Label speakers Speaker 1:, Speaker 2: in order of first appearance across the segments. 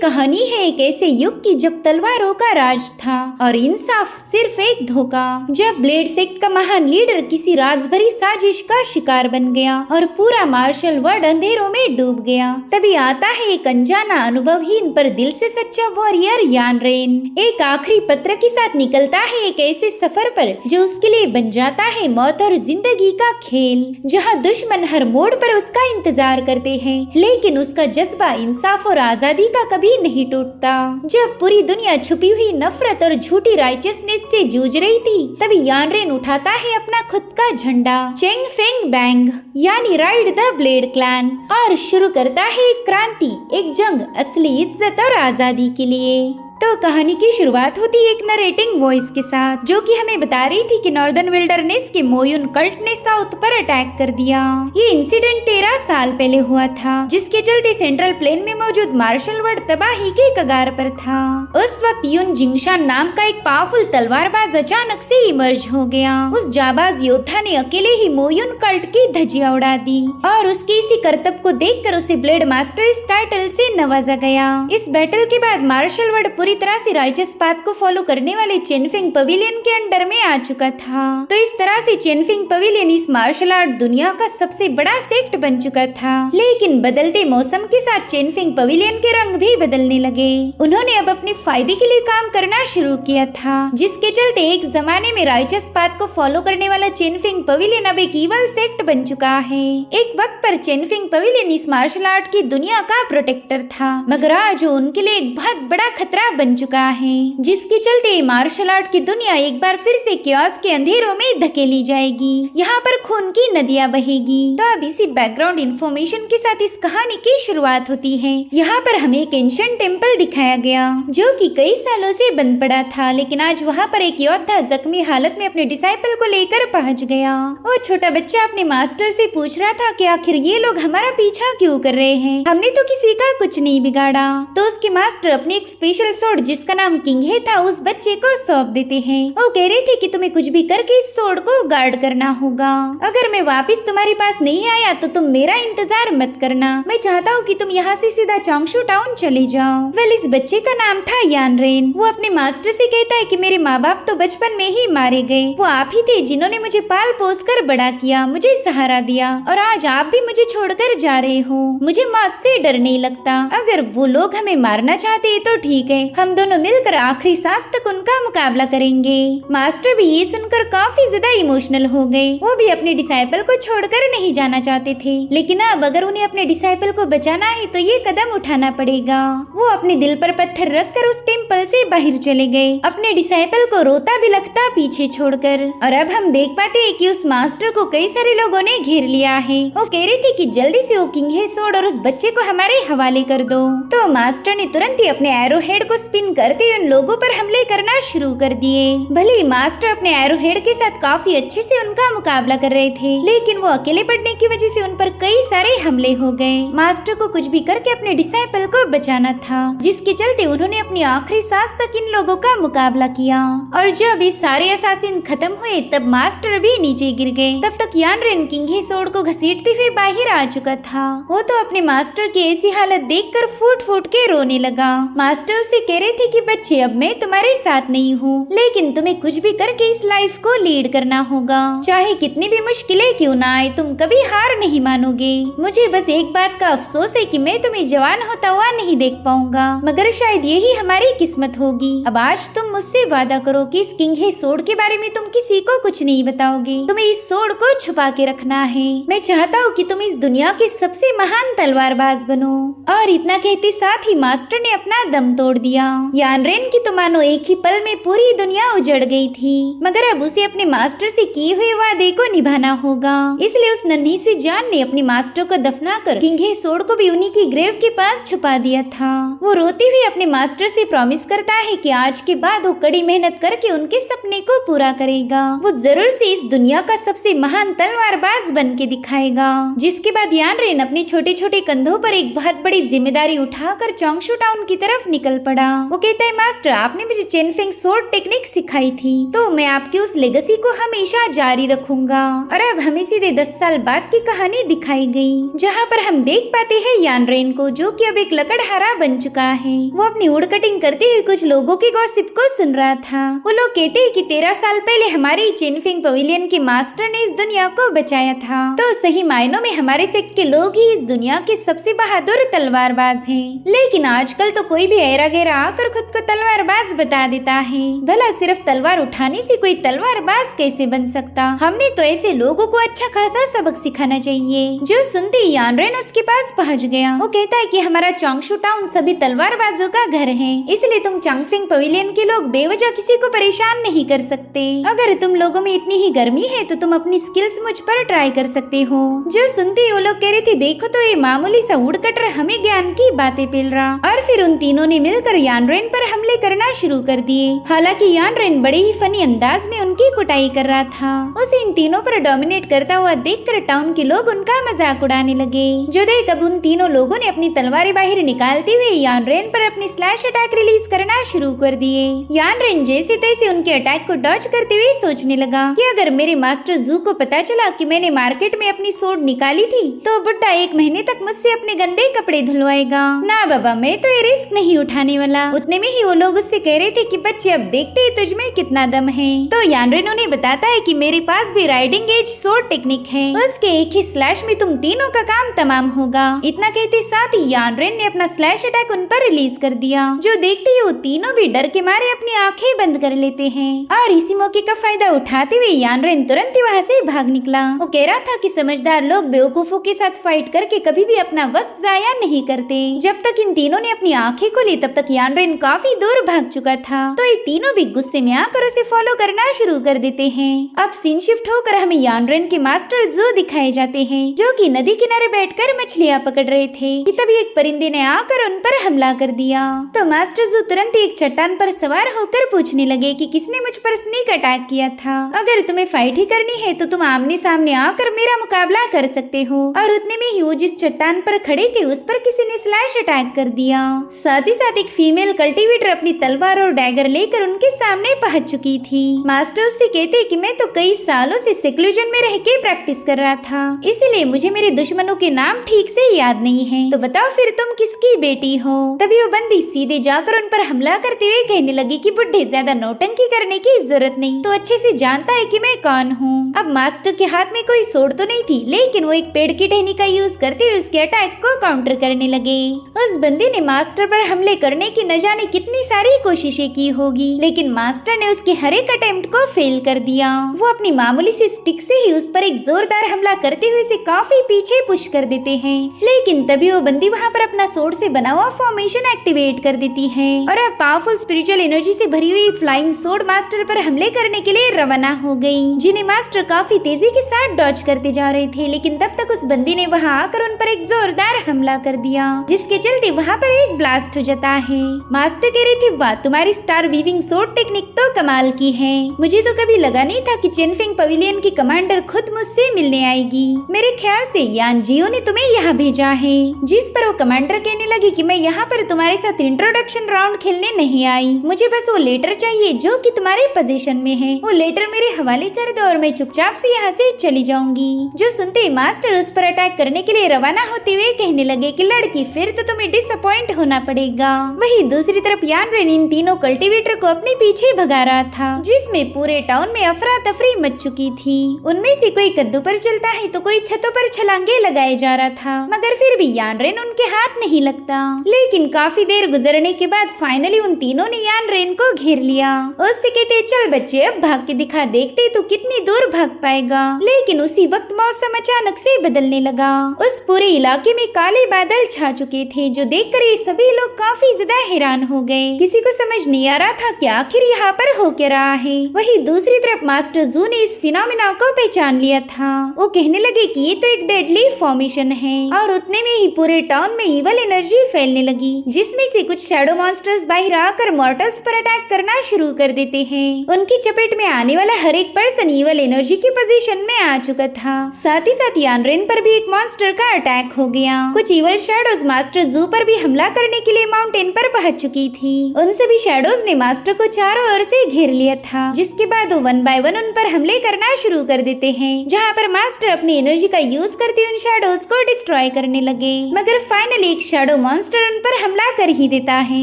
Speaker 1: कहानी है एक ऐसे युग की जब तलवारों का राज था और इंसाफ सिर्फ एक धोखा। जब ब्लेड सेक्ट का महान लीडर किसी राजभरी साजिश का शिकार बन गया और पूरा मार्शल वर्ल्ड अंधेरों में डूब गया, तभी आता है एक अनजाना अनुभवहीन पर दिल से सच्चा वॉरियर यान रेन। एक आखिरी पत्र के साथ निकलता है एक ऐसे सफर पर जो उसके लिए बन जाता है मौत और जिंदगी का खेल, जहाँ दुश्मन हर मोड़ पर उसका इंतजार करते हैं, लेकिन उसका जज्बा इंसाफ और आजादी का कभी नहीं टूटता। जब पूरी दुनिया छुपी हुई नफरत और झूठी राइचियसनेस से जूझ रही थी, तभी यान रेन उठाता है अपना खुद का झंडा चेंग फेंग बैंग यानी राइड द ब्लेड क्लैन और शुरू करता है एक क्रांति, एक जंग असली इज्जत और आजादी के लिए। तो कहानी की शुरुआत होती एक नरेटिंग वॉइस के साथ, जो कि हमें बता रही थी कि नॉर्दर्न विल्डरनेस के मोयुन कल्ट ने साउथ पर अटैक कर दिया। ये इंसिडेंट 13 साल पहले हुआ था, जिसके चलते सेंट्रल प्लेन में मौजूद मार्शल वर्ल्ड तबाही के कगार पर था। उस वक्त युन जिंगशान नाम का एक पावरफुल तलवारबाज अचानक से इमर्ज हो गया। उस जाबाज योद्धा ने अकेले ही मोयुन कल्ट की धज्जियां उड़ा दी और उसके इसी करतब को देखकर उसे ब्लेड मास्टर इस टाइटल से नवाजा गया। इस बैटल के बाद मार्शल वर्ल्ड पूरी तरह से राइचियस पाथ को फॉलो करने वाले चेनफिंग पवेलियन के अंडर में आ चुका था। तो इस तरह से चेनफिंग पवेलियन इस मार्शल आर्ट दुनिया का सबसे बड़ा सेक्ट बन चुका था। लेकिन बदलते मौसम के साथ चेनफिंग पवेलियन के रंग भी बदलने लगे। उन्होंने अब अपने फायदे के लिए काम करना शुरू किया था, जिसके चलते एक जमाने में राइचियस पाथ को फॉलो करने वाला चेनफिंग पवेलियन अब एक इवल सेक्ट बन चुका है। एक वक्त पर चेनफिंग पवेलियन इस मार्शल आर्ट की दुनिया का प्रोटेक्टर था, मगर आज वो उनके लिए एक बहुत बड़ा खतरा बन चुका है, जिसके चलते मार्शल आर्ट की दुनिया एक बार फिर से क्योस के अंधेरों में धकेली जाएगी। यहाँ पर खून की नदियाँ बहेगी। तो अब इसी बैकग्राउंड इंफॉर्मेशन के साथ इस कहानी की शुरुआत होती है। यहाँ पर हमें एक एंशिएंट टेम्पल दिखाया गया, जो कि कई सालों से बंद पड़ा था, लेकिन आज वहाँ पर एक योद्धा जख्मी हालत में अपने डिसाइपल को लेकर पहुँच गया। वो छोटा बच्चा अपने मास्टर से पूछ रहा था कि आखिर ये लोग हमारा पीछा क्यों कर रहे हैं, हमने तो किसी का कुछ नहीं बिगाड़ा। तो उसके मास्टर अपनी एक स्पेशल सोर्ड जिसका नाम किंग है था उस बच्चे को सौंप देते हैं। वो कह रहे थे कि तुम्हें कुछ भी करके इस सोर्ड को गार्ड करना होगा। अगर मैं वापस तुम्हारे पास नहीं आया तो तुम मेरा इंतजार मत करना। मैं चाहता हूँ कि तुम यहाँ से सीधा चोंगशू टाउन चले जाओ। वेल, इस बच्चे का नाम था यान रेन। वो अपने मास्टर से कहता है कि मेरे माँ बाप तो बचपन में ही मारे गए। वो आप ही थे जिन्होंने मुझे पाल पोस कर बड़ा किया, मुझे सहारा दिया, और आज आप भी मुझे छोड़कर जा रहे हो। मुझे मौत से डर नहीं लगता। अगर वो लोग हमें मारना चाहते हैं तो ठीक है, हम दोनों मिलकर आखिरी सांस तक उनका मुकाबला करेंगे। मास्टर भी ये सुनकर काफी ज्यादा इमोशनल हो गए। वो भी अपने डिसाइपल को छोड़कर नहीं जाना चाहते थे, लेकिन अब अगर उन्हें अपने डिसाइपल को बचाना है तो ये कदम उठाना पड़ेगा। वो अपने दिल पर पत्थर रखकर उस टेम्पल से बाहर चले गए, अपने डिसाइपल को रोता भी लगता पीछे छोड़कर। और अब हम देख पाते हैं कि उस मास्टर को कई सारे लोगों ने घेर लिया है। वो कह रहे थे कि जल्दी से वो किंग है सोर्ड और उस बच्चे को हमारे हवाले कर दो। तो मास्टर ने तुरंत ही अपने एरो हेड को स्पिन करते उन लोगों पर हमले करना शुरू कर दिए। भले ही मास्टर अपने एरो हेड के साथ काफी अच्छे से उनका मुकाबला कर रहे थे, लेकिन वो अकेले पड़ने की वजह से उन पर कई सारे हमले हो गए। मास्टर को कुछ भी करके अपने डिसाइपल को बचाना था, जिसके चलते उन्होंने अपनी आखिरी सांस तक इन लोगों का मुकाबला किया। और जब ये सारे असासिन खत्म हुए तब मास्टर भी नीचे गिर गए। तब तक यान रेन किंग ही सोर्ड को घसीटते हुए बाहर आ चुका था। वो तो अपने मास्टर की ऐसी हालत देखकर फूट फूट के रोने लगा। मास्टर उसे कह रहे थे कि बच्चे, अब मैं तुम्हारे साथ नहीं हूँ, लेकिन तुम्हें कुछ भी करके इस लाइफ को लीड करना होगा। चाहे कितनी भी मुश्किलें क्यों ना आए, तुम कभी हार नहीं मानोगे। मुझे बस एक बात का अफसोस है कि मैं तुम्हें जवान होता हुआ नहीं देख पाऊंगा, मगर शायद यही हमारी किस्मत होगी। अब आज तुम मुझसे वादा करो कि इस किंग है सोर्ड के बारे में तुम किसी को कुछ नहीं बताओगे। तुम्हें इस सोर्ड को छुपा के रखना है। मैं चाहता हूँ कि तुम इस दुनिया के सबसे महान तलवारबाज बनो। और इतना कहते साथ ही मास्टर ने अपना दम तोड़ दिया। यान रेन की तो मानो एक ही पल में पूरी दुनिया उजड़ गई थी, मगर अब उसे अपने मास्टर से किए हुए वादे को निभाना होगा। इसलिए उस नन्ही सी जान ने अपने मास्टर को दफनाकर किंग हे सोर्ड को भी उन्हीं की ग्रेव के पास छुपा दिया था। वो रोते हुए अपने मास्टर से प्रॉमिस करता है कि आज के बाद वो कड़ी मेहनत करके उनके सपने को पूरा करेगा। वो जरूर से इस दुनिया का सबसे महान तलवारबाज बन के दिखाएगा। जिसके बाद यान रेन अपने छोटे छोटे कंधों पर एक बहुत बड़ी जिम्मेदारी उठाकर चोंगशू टाउन की तरफ निकल पड़ा। वो कहता है मास्टर आपने मुझे चेनफेंग सोर्ड टेक्निक सिखाई थी, तो मैं आपकी उस लेगेसी को हमेशा जारी रखूंगा। और अब हमें सीधे 10 साल बाद की कहानी दिखाई गई, जहाँ पर हम देख पाते हैं यानरेन को, जो कि अब एक लकड़हारा बन चुका है। वो अपनी वुड कटिंग करते हुए कुछ लोगों की गॉसिप को सुन रहा था। वो लोग कहते हैं कि 13 साल पहले हमारे चेनफेंग पवेलियन के मास्टर ने इस दुनिया को बचाया था, तो सही मायनों में हमारे सेक्ट के लोग ही इस दुनिया के सबसे बहादुर तलवारबाज हैं। लेकिन आजकल तो कोई भी ऐरा गैरा आकर खुद को तलवारबाज बता देता है। भला सिर्फ तलवार उठाने से कोई तलवारबाज कैसे बन सकता? हमने तो ऐसे लोगों को अच्छा खासा सबक सिखाना चाहिए। जो सुनते ही यानरेन उसके पास पहुंच गया। वो कहता है कि हमारा चोंगशू टाउन सभी तलवारबाजों का घर है, इसलिए तुम चंगफेंग पवेलियन के लोग बेवजह किसी को परेशान नहीं कर सकते। अगर तुम लोगों में इतनी ही गर्मी है तो तुम अपनी स्किल्स मुझ पर ट्राई कर सकते हो। जो सुनते ही वो लोग कह रहे थे देखो तो ये मामूली सा वुड कटर हमें ज्ञान की बातें पेल रहा। और फिर उन तीनों ने मिलकर यानरेन पर हमले करना शुरू कर दिए। हालांकि यानरेन बड़े ही फनी अंदाज में उनकी कुटाई कर रहा था। उसे इन तीनों पर डोमिनेट करता हुआ देखकर टाउन के लोग उनका मजाक उड़ाने लगे। जो देख अब उन तीनों लोगों ने अपनी तलवारें बाहर निकालते हुए यानरेन पर अपने स्लैश अटैक रिलीज करना शुरू कर दिए। यानरेन जैसे तैसे उनके अटैक को डॉज करते हुए सोचने लगा कि अगर मेरे मास्टर जू को पता चला कि मैंने मार्केट में अपनी सोर्ड निकाली थी तो बुड्ढा 1 महीने तक मुझसे अपने गंदे कपड़े धुलवाएगा। ना बाबा, मैं तो ये रिस्क नहीं उठाने वाला। उतने में ही वो लोग उससे कह रहे थे कि बच्चे अब देखते ही तुझमें कितना दम है। तो यानरेन उन्हें बताता है कि मेरे पास भी राइडिंग एज सोर्ड टेक्निक है, उसके एक ही स्लैश में तुम तीनों का काम तमाम होगा। इतना कहते साथ ही यानरेन ने अपना स्लैश अटैक उन पर रिलीज कर दिया। जो देखते ही वो तीनों भी डर के मारे अपनी आंखें बंद कर लेते हैं। और इसी मौके का फायदा उठाते हुए यानरेन तुरंत ही वहाँ से भाग निकला। वो कह रहा था कि समझदार लोग बेवकूफों के साथ फाइट करके कभी भी अपना वक्त जाया नहीं करते। जब तक इन तीनों ने अपनी आंखें खोली तब तक यानरेन काफी दूर भाग चुका था। तो ये तीनों भी गुस्से में आकर उसे फॉलो करना शुरू कर देते हैं। अब सीन शिफ्ट होकर हमें यानरेन के मास्टर जो दिखाए जाते हैं, जो कि नदी किनारे बैठकर मछलियां पकड़ रहे थे कि तभी एक परिंदे ने आकर उन पर हमला कर दिया। तो मास्टर जो तुरंत एक चट्टान पर सवार होकर पूछने लगे कि किसने मुझ पर स्नेक अटैक किया था। अगर तुम्हें फाइट ही करनी है तो तुम आमने सामने आकर मेरा मुकाबला कर सकते हो। और उतने में ही वो जिस चट्टान पर खड़े थे उस पर किसी ने स्लैश अटैक कर दिया। साथ ही साथ एक फीमेल कल्टीवेटर अपनी तलवार और डैगर लेकर उनके सामने पहुंच चुकी थी। मास्टर उससे कहते कि मैं तो कई सालों से सेक्लूजन में रह के प्रैक्टिस कर रहा था, इसीलिए मुझे मेरे दुश्मनों के नाम ठीक से याद नहीं है। तो बताओ फिर तुम किसकी बेटी हो? तभी वो बंदी सीधे जाकर उन पर हमला करते हुए कहने लगी कि बुड्ढे ज्यादा नौटंकी करने की जरूरत नहीं, तो अच्छे से जानता है कि मैं कौन हूँ। अब मास्टर के हाथ में कोई सोर्ड तो नहीं थी, लेकिन वो एक पेड़ की टहनी का यूज करते हुए उसके अटैक को काउंटर करने लगे। उस बंदी ने मास्टर पर हमले करने की न जाने कितनी सारी कोशिशें की होगी, लेकिन मास्टर ने उसके हर एक अटेम्प्ट को फेल कर दिया। वो अपनी मामूली सी स्टिक से ही उस पर एक जोरदार हमला करते हुए उसे काफी पीछे पुश कर देते हैं। लेकिन तभी वो बंदी वहाँ पर अपना सोर्ड से बना हुआ फॉर्मेशन एक्टिवेट कर देती है और अब पावरफुल स्पिरिचुअल एनर्जी से भरी हुई फ्लाइंग सोर्ड मास्टर पर हमले करने के लिए रवाना हो गई, जिन्हें मास्टर काफी तेजी के साथ डॉज करते जा रहे थे। लेकिन तब तक उस बंदी ने वहाँ आकर उन पर एक जोरदार हमला कर दिया, जिसके चलते वहाँ पर एक ब्लास्ट हो जाता है। मास्टर कह रही थी वाह, तुम्हारी स्टार वीविंग सोर्ड टेक्निक तो कमाल की है। मुझे तो कभी लगा नहीं था कि चेनफेंग पवेलियन की कमांडर खुद मुझसे मिलने आएगी। मेरे ख्याल से यान जियो ने तुम्हें यहाँ भेजा है। जिस पर वो कमांडर कहने लगी कि मैं यहाँ पर तुम्हारे साथ इंट्रोडक्शन राउंड खेलने नहीं आई, मुझे बस वो लेटर चाहिए जो कि तुम्हारे पोजीशन में है। वो लेटर मेरे हवाले कर दो और मैं चुपचाप से यहाँ से चली जाऊंगी। जो सुनते ही मास्टर उस पर अटैक करने के लिए रवाना होते हुए कहने लगे कि लड़की फिर तो तुम्हें डिसअपॉइंट होना पड़ेगा। वहीं दूसरी तरफ यानरेन इन तीनों कल्टीवेटर को अपने पीछे भगा रहा था, जिसमें पूरे टाउन में अफरा तफरी मच चुकी थी। उनमें से कोई कद्दू पर चलता है तो कोई छतों पर छलांगे लगाए जा रहा था, मगर फिर भी यानरेन उनके हाथ नहीं लगता। लेकिन काफी देर गुजरने के बाद फाइनली उन तीनों ने यानरेन को घेर लिया। उससे कहते चल बच्चे अब भाग के दिखा, देखते तो कितनी दूर भाग पाएगा। लेकिन उसी वक्त मौसम अचानक से बदलने लगा। उस पूरे इलाके में काले बादल छा चुके थे, जो देखकर ये सभी लोग काफी ज्यादा हैरान हो गए। किसी को समझ नहीं आ रहा था कि आखिर यहाँ पर हो क्या रहा है। वहीं दूसरी तरफ मास्टर जू ने इस फिनोमेना को पहचान लिया था। वो कहने लगे कि ये तो एक डेडली फॉर्मेशन है और उतने में ही पूरे टाउन में इवल एनर्जी फैलने लगी, जिसमें से कुछ शैडो मॉन्स्टर्स बाहर आकर मॉर्टल्स पर अटैक करना शुरू कर देते हैं। उनकी चपेट में आने वाला हर एक पर्सन इवल एनर्जी की पोजीशन में आ चुका था। साथ ही साथ यानरेन पर भी एक मॉन्स्टर का अटैक हो गया। कुछ इवल शैडोज मास्टर जू पर भी हमला करने के लिए माउंटेन पर पहुंच चुकी थी। उन सभी शैडोज ने मास्टर को चारों ओर से घेर लिया था, जिसके बाद वो 1 बाय 1 उन पर हमले करना शुरू कर देते हैं, जहाँ पर मास्टर अपनी एनर्जी का यूज करते उन शैडोज को डिस्ट्रॉय करने लगे। मगर फाइनली एक शैडो मॉन्स्टर उन पर हमला कर ही देता है,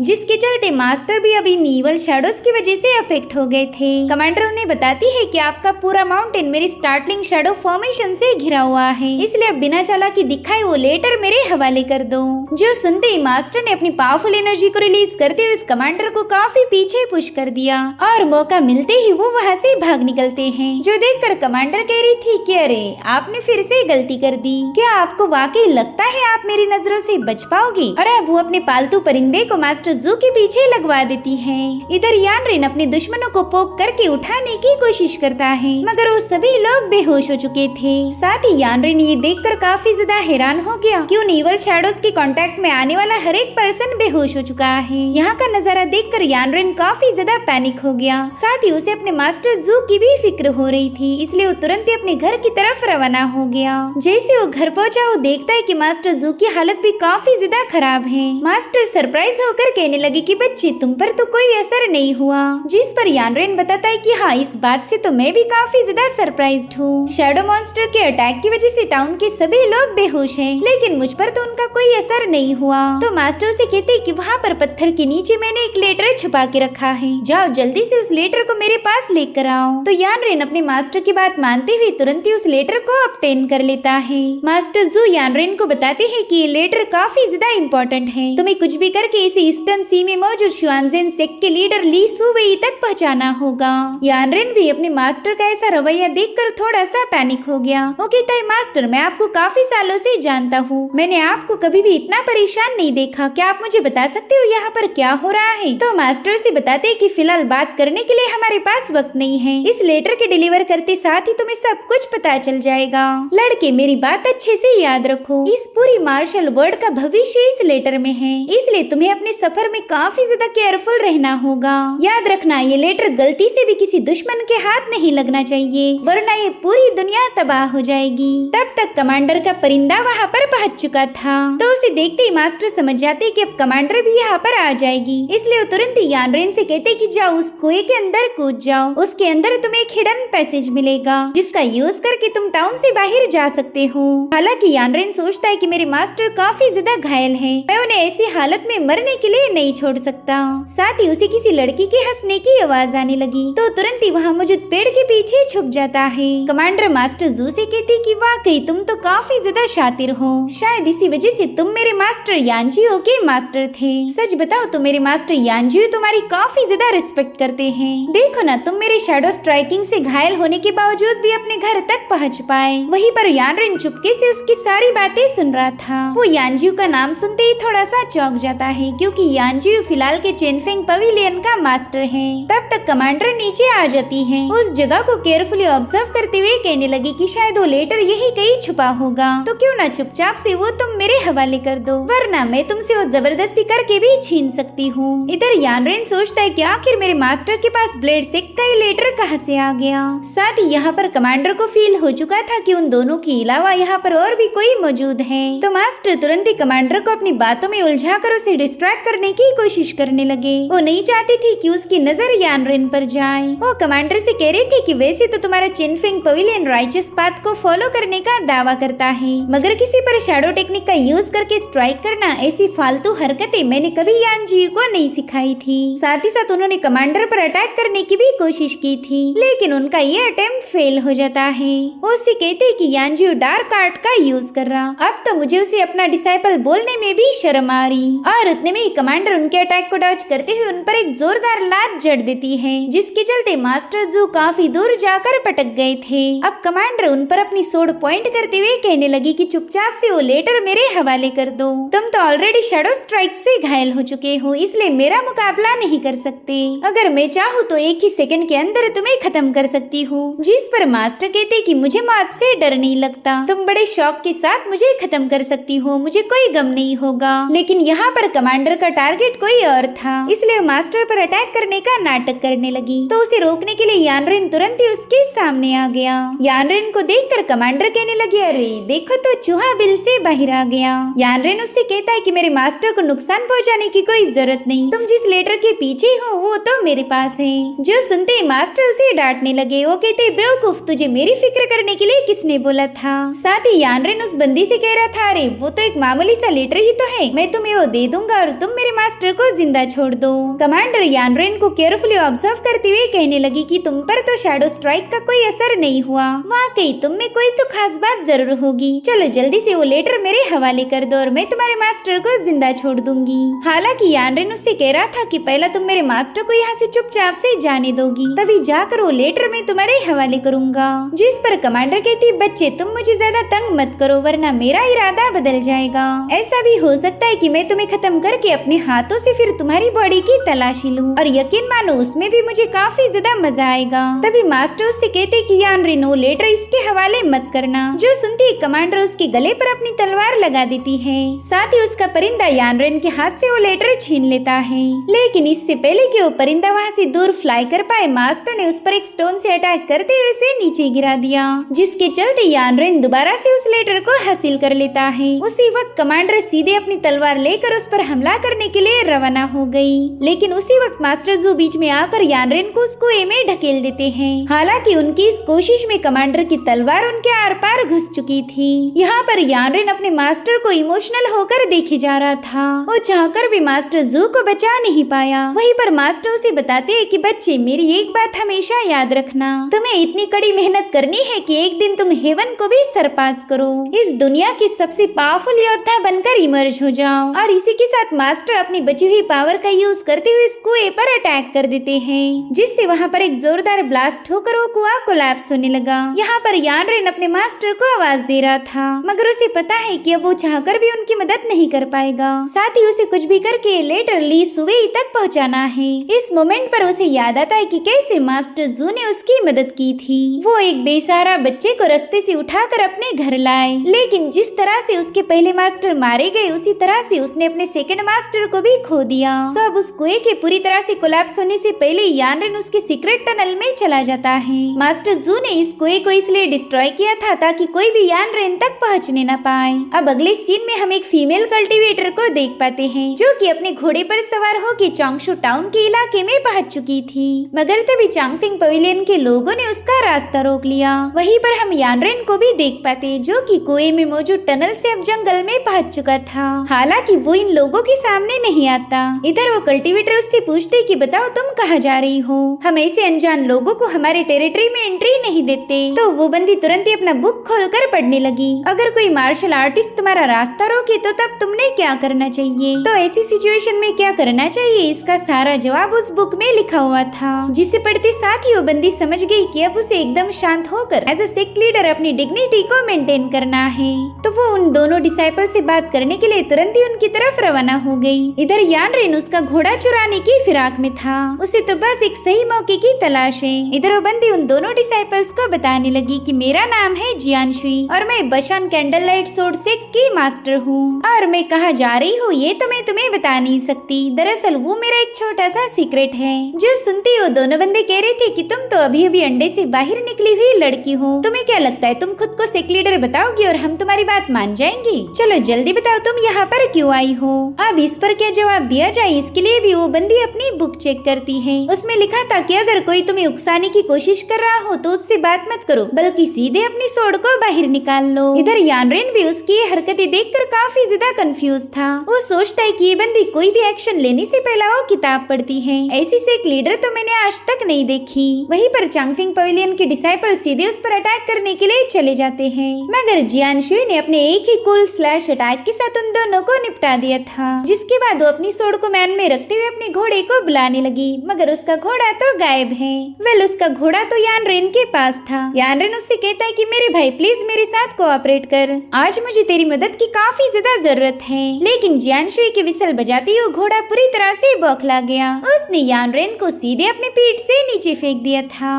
Speaker 1: जिसके चलते मास्टर भी अभी ईवल शैडोज की वजह से अफेक्ट हो गए थे। कमांडर उन्हें बताती है कि आपका पूरा माउंटेन मेरी स्टार्टलिंग शैडो फॉर्मेशन से घिरा हुआ है, इसलिए अब बिना चालाकी दिखाए वो लेटर मेरे हवाले कर दो। जो सुनते ही मास्टर ने अपनी पावरफुल एनर्जी को रिलीज करते हुए इस कमांडर को काफी पीछे पुश कर दिया और मौका मिलते ही वो वहाँ से भाग निकलते हैं। जो देखकर कमांडर कह रही थी कि अरे आपने फिर से गलती कर दी, क्या आपको वाकई लगता है आप मेरी नजरों से बच पाओगे? और अब वो अपने पालतू परिंदे को मास्टर जू के पीछे लगवा देती है। इधर यानरिन अपने दुश्मनों को पोक करके उठाने की कोशिश करता है, मगर वो सभी लोग बेहोश हो चुके थे। साथ ही यानरिन ये देखकर काफी ज्यादा हैरान हो गया कि उन ईवल शैडोज के कांटेक्ट में आने वाला हर एक पर्सन बेहोश हो चुका है। यहाँ का नजारा देखकर यानरिन काफी ज्यादा पैनिक हो गया। साथ ही उसे अपने मास्टर जू की भी फिक्र हो रही थी, इसलिए वो तुरंत ही अपने घर की तरफ रवाना हो गया। जैसे वो घर पहुंचा, वो देखता है कि मास्टर जू की हालत भी काफी ज्यादा खराब है। मास्टर सरप्राइज होकर कहने लगे कि बच्चे तुम पर तो कोई असर नहीं हुआ, जिस पर यानरिन बताता है कि हाँ इस बात से तो मैं भी काफी ज्यादा सरप्राइज्ड हूँ। शैडो मॉन्स्टर के अटैक की वजह से टाउन के सभी लोग बेहोश हैं, लेकिन मुझ पर तो उनका कोई असर नहीं हुआ। तो मास्टर से कहते कि वहाँ पर पत्थर के नीचे मैंने एक लेटर छुपा के रखा है, जाओ जल्दी से उस लेटर को मेरे पास लेकर आओ। तो यानरिन अपने मास्टर की बात मानते हुए तुरंत ही उस लेटर को ऑब्टेन कर लेता है। मास्टर जू यानरिन को बताते हैं कि ये लेटर काफी ज्यादा इम्पोर्टेंट है, तुम्हें कुछ भी करके इसे ईस्टर्न सी में मौजूद शुआनजेन सेक्ट के लीडर ली सुवेई तक पहुंचाना होगा। यानरिन भी अपने मास्टर का ऐसा रवैया देखकर थोड़ा सा पैनिक हो गया। वो कहता है मास्टर मैं आपको काफी सालों से जानता हूँ, मैंने आपको कभी भी इतना परेशान नहीं देखा, क्या आप मुझे बता सकते हो यहाँ पर क्या हो रहा है? तो मास्टर से बताते हैं कि फिलहाल बात करने के लिए हमारे पास वक्त नहीं है, इस लेटर के डिलीवर करते साथ ही तुम्हें सब कुछ पता चल जाएगा। लड़के मेरी बात अच्छे से याद रखो, इस पूरी मार्शल वर्ल्ड का भविष्य इस लेटर में है, इसलिए तुम्हें अपने सफर में काफी ज्यादा केयरफुल रहना होगा। याद रखना ये लेटर गलती से भी किसी दुश्मन के हाथ नहीं लगना चाहिए, वरना ये पूरी दुनिया तबाह हो जाएगी। तब तक कमांडर का परिंदा वहाँ पर पहुँच चुका था, तो उसे देखते ही मास्टर समझ जाते कि अब कमांडर भी यहाँ पर आ जाएगी, इसलिए वो तुरंत ही यानरिन से कहते कि जाओ उस कुएं के अंदर कूद जाओ, उसके अंदर तुम्हें एक हिडन पैसेज मिलेगा जिसका यूज करके तुम टाउन से बाहर जा सकते हो। हालांकि यानरिन सोचता है कि मेरे मास्टर काफी ज्यादा घायल है, मैं उन्हें ऐसी हालत में मरने के लिए नहीं छोड़ सकता। साथ ही उसे किसी लड़की के हंसने की आवाज आने लगी, तो तुरंत ही वहाँ मौजूद पेड़ के पीछे छुप जाता है। कमांडर मास्टर जू से कहती कि वाकई तुम तो काफी ज्यादा शातिर हो, शायद इसी वजह से तुम मेरे मास्टर यानजियो के मास्टर थे। सच बताओ तो मेरे मास्टर यानजियो तुम्हारी काफी ज्यादा रिस्पेक्ट करते हैं। देखो ना तुम मेरे शैडो स्ट्राइकिंग से घायल होने के बावजूद भी अपने घर तक पहुंच पाए। वहीं पर यानरिन चुपके से उसकी सारी बातें सुन रहा था। वो यानजियो का नाम सुनते ही थोड़ा सा चौंक जाता है, क्योंकि यानजियो फिलहाल के चेनफेंग पवेलियन का मास्टर है। तब तक कमांडर नीचे आ जाती है, उस जगह को केयरफुली ऑब्जर्व करते हुए कहने लगी कि शायद वो लेटर यही कहीं छुपा होगा, तो क्यों ना चुपचाप से वो तुम मेरे हवाले कर दो, वरना मैं तुमसे वो जबरदस्ती करके भी छीन सकती हूँ। इधर यानरिन सोचता है कि आखिर मेरे मास्टर के पास ब्लेड सिक का ये लेटर कहाँ से आ गया। साथ ही यहाँ पर कमांडर को फील हो चुका था कि उन दोनों के अलावा यहाँ पर और भी कोई मौजूद है, तो मास्टर तुरंत ही कमांडर को अपनी बातों में उलझा कर उसे डिस्ट्रैक्ट करने की कोशिश करने लगे। वो नहीं चाहती थी कि उसकी नजर यानरिन पर जाए। वो कमांडर से कह रही थी कि वैसे तो तुम्हारा चेनफेंग पवेलियन राइचस पाथ को फॉलो करने का दावा करता है, मगर किसी पर शैडो टेक्निक का यूज करके स्ट्राइक करना ऐसी फालतू हरकतें मैंने कभी यानजियो को नहीं सिखाई थी। साथ ही साथ उन्होंने कमांडर पर अटैक करने की भी कोशिश की थी, लेकिन उनका ये अटेम्प्ट फेल हो जाता है। वो उससे कहते कि यानजियो डार्क आर्ट का यूज कर रहा, अब तो मुझे उसे अपना डिसाइपल बोलने में भी शर्म आ रही। और उतने में ही कमांडर उनके अटैक को डॉज करते हुए उन पर एक जोरदार लात जड़ देती है, जिसके चलते मास्टर जू काफी दूर जाकर पटक गए थे। अब कमांडर उन पर अपनी सोड पॉइंट करते हुए कहने लगी कि चुपचाप से वो लेटर मेरे हवाले कर दो, तुम तो ऑलरेडी शैडो स्ट्राइक से घायल हो चुके हो, इसलिए मेरा मुकाबला नहीं कर सकते। अगर मैं चाहूँ तो एक ही सेकंड के अंदर तुम्हें खत्म कर सकती हूँ। जिस पर मास्टर कहते कि मुझे मौत से डर नहीं लगता, तुम बड़े शौक के साथ मुझे खत्म कर सकती हो, मुझे कोई गम नहीं होगा। लेकिन यहाँ पर कमांडर का टारगेट कोई और था, इसलिए मास्टर पर अटैक करने का नाटक करने लगी, तो उसे रोकने के लिए यानरिन तुरंत ही उसके सामने आ गया। यानरिन को देखकर कमांडर कहने लगे, अरे देखो तो चूहा बिल से बाहर आ गया। यानरिन उससे कहता है कि मेरे मास्टर को नुकसान पहुंचा जाने की कोई जरूरत नहीं, तुम जिस लेटर के पीछे हो वो तो मेरे पास है। जो सुनते ही मास्टर उसे डांटने लगे। वो कहते, बेवकूफ, तुझे मेरी फिक्र करने के लिए किसने बोला था। साथ ही यानरेन उस बंदी से कह रहा था, अरे वो तो एक मामूली सा लेटर ही तो है, मैं तुम्हें वो दे दूंगा और तुम मेरे मास्टर को जिंदा छोड़ दो। कमांडर यानरेन को केयरफुली ऑब्जर्व करते हुए कहने लगी कि तुम पर तो शैडो स्ट्राइक का कोई असर नहीं हुआ, वाकई तुम में कोई तो खास बात जरूर होगी। चलो जल्दी से वो लेटर मेरे हवाले कर दो और मैं तुम्हारे मास्टर को जिंदा छोड़ दूंगी। हालांकि यानरेन उससे कह रहा था कि पहला तुम मेरे मास्टर को यहाँ से चुपचाप से जाने दोगी, तभी जाकर वो लेटर मैं तुम्हारे हवाले करूंगा। जिस पर कमांडर कहती, बच्चे तुम मुझे ज्यादा तंग मत करो वरना मेरा इरादा बदल जाएगा। ऐसा भी हो सकता है कि मैं तुम्हें खत्म करके अपने हाथों से फिर तुम्हारी बॉडी की तलाशी लूं और यकीन मानो उसमें भी मुझे काफी ज्यादा मजा आएगा। तभी मास्टर उससे कहते कि यानरेन वो लेटर इसके हवाले मत करना। जो सुनती है कमांडर उसके गले पर अपनी तलवार लगा देती है। साथ ही उसका परिंदा यानरेन के हाथ से वो लेटर छीन लेता है। लेकिन इससे पहले कि वो परिंदा वहाँ से दूर फ्लाई कर पाए, मास्टर ने उस पर एक स्टोन से अटैक करते हुए उसे नीचे गिरा दिया, जिसके चलते यानरेन दोबारा से उस लेटर को हासिल कर लेता है। उसी वक्त कमांडर सीधे अपनी तलवार लेकर उस पर हमला करने के लिए रवाना हो गई। लेकिन उसी वक्त मास्टर जू बीच में आकर यानरेन को उस कुएं में ढकेल देते हैं। हालांकि उनकी इस कोशिश में कमांडर की तलवार उनके आर पार घुस चुकी थी। यहाँ पर यानरेन अपने मास्टर को इमोशनल होकर देखे जा रहा था। वो चाहकर भी मास्टर जू को बचा नहीं पाया। वहीं पर मास्टर उसे बताते हैं कि बच्चे मेरी एक बात हमेशा याद रखना, तुम्हें इतनी कड़ी मेहनत करनी है कि एक दिन तुम हेवन को भी सरपास करो, इस दुनिया की सबसे पावरफुल योद्धा बनकर इमर्ज हो जाओ। और इसी के साथ मास्टर अपनी बची हुई पावर का यूज करते हुए इस कुएं पर अटैक कर देते हैं, जिससे वहाँ पर एक जोरदार ब्लास्ट होकर वो कुआं कोलैप्स होने लगा। यहाँ पर यानरेन अपने मास्टर को आवाज दे रहा था, मगर उसे पता है कि अब वो चाहकर भी उनकी मदद नहीं कर पाएगा। साथ ही उसे कुछ भी करके लेटर ली सुवेई तक पहुँचाना है। इस मोमेंट पर उसे याद आता है कि कैसे मास्टर जू ने उसकी मदद की थी। वो एक बेसहारा बच्चे को रास्ते से उठाकर अपने घर लाए, लेकिन जिस तरह से उसके पहले मास्टर मारे गए उसी तरह से उसने अपने सेकंड मास्टर को भी खो दिया। सो अब उस कुएं के पूरी तरह से कोलैप्स होने से पहले यानरेन उसके सीक्रेट टनल में चला जाता है। मास्टर जू ने इस कुएं को इसलिए डिस्ट्रॉय किया था ताकि कोई भी यानरेन तक पहुंचने न पाए। अब अगले सीन में हम एक फीमेल कल्टीवेटर को देख पाते हैं, जो कि अपने घोड़े पर सवार होकर चांगशू टाउन के इलाके में पहुंच चुकी थी, मगर तभी चांगफिंग पवेलियन के लोगों ने उसका रास्ता रोक लिया। वहीं पर हम यानरेन को भी देख पाते, जो कि कुएं में मौजूद टनल से अब जंगल में पहुंच चुका था। हालांकि वो इन लोगों के सामने नहीं आता। इधर वो कल्टीवेटर उससे पूछते कि बताओ तुम कहाँ जा रही हो, हम ऐसे अनजान लोगों को हमारे टेरिटरी में एंट्री नहीं देते। तो वो बंदी तुरंत ही अपना बुक खोलकर पढ़ने लगी। अगर कोई मार्शल आर्टिस्ट तुम्हारा रास्ता रोके तो तब तुमने क्या करना चाहिए, तो ऐसी सिचुएशन में क्या करना चाहिए, इसका सारा जवाब उस बुक में लिखा हुआ था, जिसे पढ़ते साथ ही वो बंदी समझ गई कि अब उसे एकदम शांत होकर एज अ सेक्ट लीडर अपनी डिग्निटी को मेंटेन करना है। तो वो उन दोनों डिसाइपल से बात करने के लिए तुरंत ही उनकी तरफ रवाना हो गई। इधर यानरेन उसका घोड़ा चुराने की फिराक में था, उसे तो बस एक सही मौके की तलाश है। इधर वो बंदी उन दोनों डिसाइपल्स को बताने लगी कि मेरा नाम है जियानशुई और मैं बशान कैंडल लाइट सोर्ड सेक्ट की मास्टर हूँ, और मैं कहाँ जा रही हूँ ये तो मैं तुम्हें बता नहीं सकती। दरअसल वो मेरा एक छोटा सा सीक्रेट है। जो सुनती वो दोनों बंदे कह रहे थे कि तुम तो अभी अभी अंडे से बाहर निकली हुई लड़की हो, तुम्हें क्या लगता है तुम खुद को सेक्ट लीडर बताओगी और हम तुम्हारी बात मान जाएंगे? चलो जल्दी बताओ तुम यहाँ पर क्यों आई हो। अब इस पर क्या जवाब दिया जाए, इसके लिए भी वो बंदी अपनी बुक चेक करती है। उसमें लिखा था कि अगर कोई तुम्हें उकसाने की कोशिश कर रहा हो तो उससे बात मत करो, बल्कि सीधे अपनी सोड को बाहर निकाल लो। इधर यानरेन भी उसकी हरकतें देखकर काफी ज्यादा कंफ्यूज था। वो सोचता है कि ये बंदी कोई भी एक्शन लेने से पहले वो किताब पढ़ती है। ऐसी से एक लीडर तो मैंने आज तक नहीं देखी। वहीं पर चांगफिंग पवेलियन के डिसाइपल सीधे उस पर अटैक करने के लिए चले जाते हैं, मगर जियानशुई ने अपने एक ही कूल स्लैश अटैक के साथ उन दोनों को निपटा दिया था। जिसके बाद वो अपनी सोड को मैन में रखते हुए अपने घोड़े को बुलाने लगी, मगर उसका घोड़ा तो गायब है। वेल उसका घोड़ा तो यानरेन के पास था। यानरेन उससे कहता है कि मेरे भाई प्लीज मेरे साथ कोऑपरेट कर, आज मुझे तेरी मदद की काफी ज्यादा जरूरत है। लेकिन जियानशुई की विसल बजाते ही वो घोड़ा पूरी तरह से बौखला गया। उसने यानरेन को सीधे अपने पीठ से नीचे फेंक दिया था।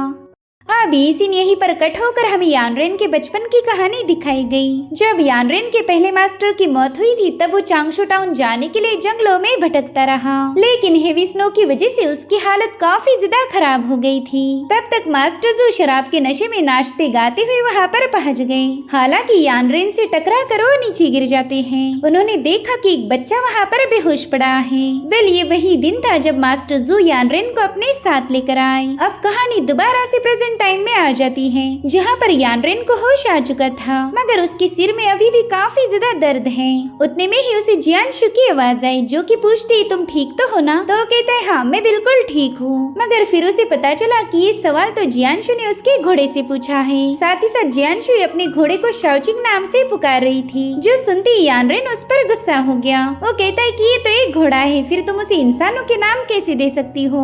Speaker 1: अभी सीन यहीं पर कट होकर हमें यानरेन के बचपन की कहानी दिखाई गई। जब यानरेन के पहले मास्टर की मौत हुई थी तब वो चांगशो टाउन जाने के लिए जंगलों में भटकता रहा, लेकिन हेवी स्नो की वजह से उसकी हालत काफी ज्यादा खराब हो गई थी। तब तक मास्टर जो शराब के नशे में नाचते गाते हुए वहाँ पर पहुँच गए। हालांकि यानरेन से टकरा कर वो नीचे गिर जाते हैं। उन्होंने देखा कि एक बच्चा वहाँ पर बेहोश पड़ा है। वेल ये वही दिन था जब मास्टर जू यानरेन को अपने साथ लेकर आए। अब कहानी दोबारा से प्रेजेंट टाइम में आ जाती है, जहाँ पर यानरेन को होश आ चुका था, मगर उसके सिर में अभी भी काफी ज्यादा दर्द है। उतने में ही उसे जियानशु की आवाज आई, जो कि पूछती तुम ठीक तो हो ना? तो कहता है हाँ मैं बिल्कुल ठीक हूँ। मगर फिर उसे पता चला कि ये सवाल तो जियानशु ने उसके घोड़े से पूछा है। साथ ही साथ जियानशु अपने घोड़े को शाओचिंग नाम से पुकार रही थी, जो सुनते ही यानरेन उस पर गुस्सा हो गया। वो कहता है कि ये तो एक घोड़ा है, फिर तुम उसे इंसानों के नाम कैसे दे सकती हो?